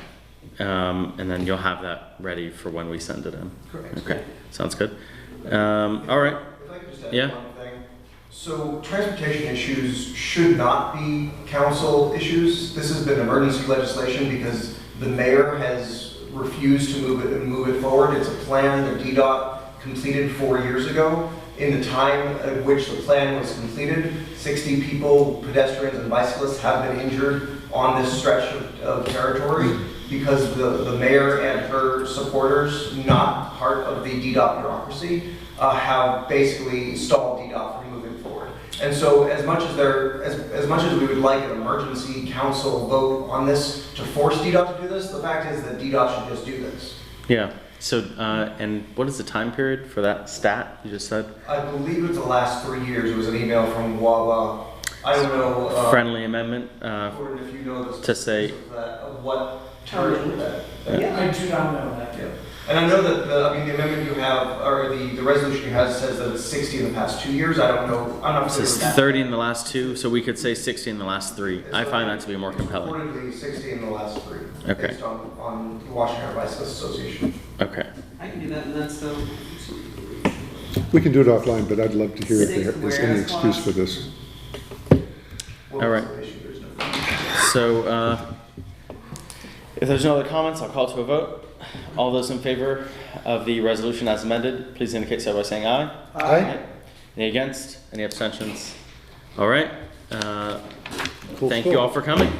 And then you'll have that ready for when we send it in. Correct. Okay, sounds good. All right. If I could just add one thing. So transportation issues should not be council issues. This has been emergency legislation because the mayor has refused to move it forward. It's a plan that DDOT completed 4 years ago. In the time at which the plan was completed, 60 people, pedestrians and bicyclists have been injured on this stretch of territory. because the mayor and her supporters, not part of the DDOT bureaucracy, have basically stalled DDOT from moving forward. And so as much as we would like an emergency council vote on this to force DDOT to do this, the fact is that DDOT should just do this. Yeah. So, and what is the time period for that stat you just said? I believe it's the last 3 years. It was an email from Wawa. I don't know. Friendly amendment Gordon, if you know the to say. Of what term that. Yeah, I do not know that. Yeah. And I know that the amendment you have, or the resolution you have says that it's 60 in the past 2 years. I don't know. I'm not It familiar says with that. 30 in the last 2, so we could say 60 in the last 3. I find that to be more compelling. Reportedly 60 in the last 3. Okay. Based on the Washington Bicyclists Association. Okay. I can do that, and that's the. We can do it offline, but I'd love to hear if Sixth there is any whereas excuse clause. for this. All right. So, if there's no other comments, I'll call to a vote. All those in favor of the resolution as amended, please indicate so by saying aye. Aye. Any against? Any abstentions? All right. Cool Thank you stuff. all for coming.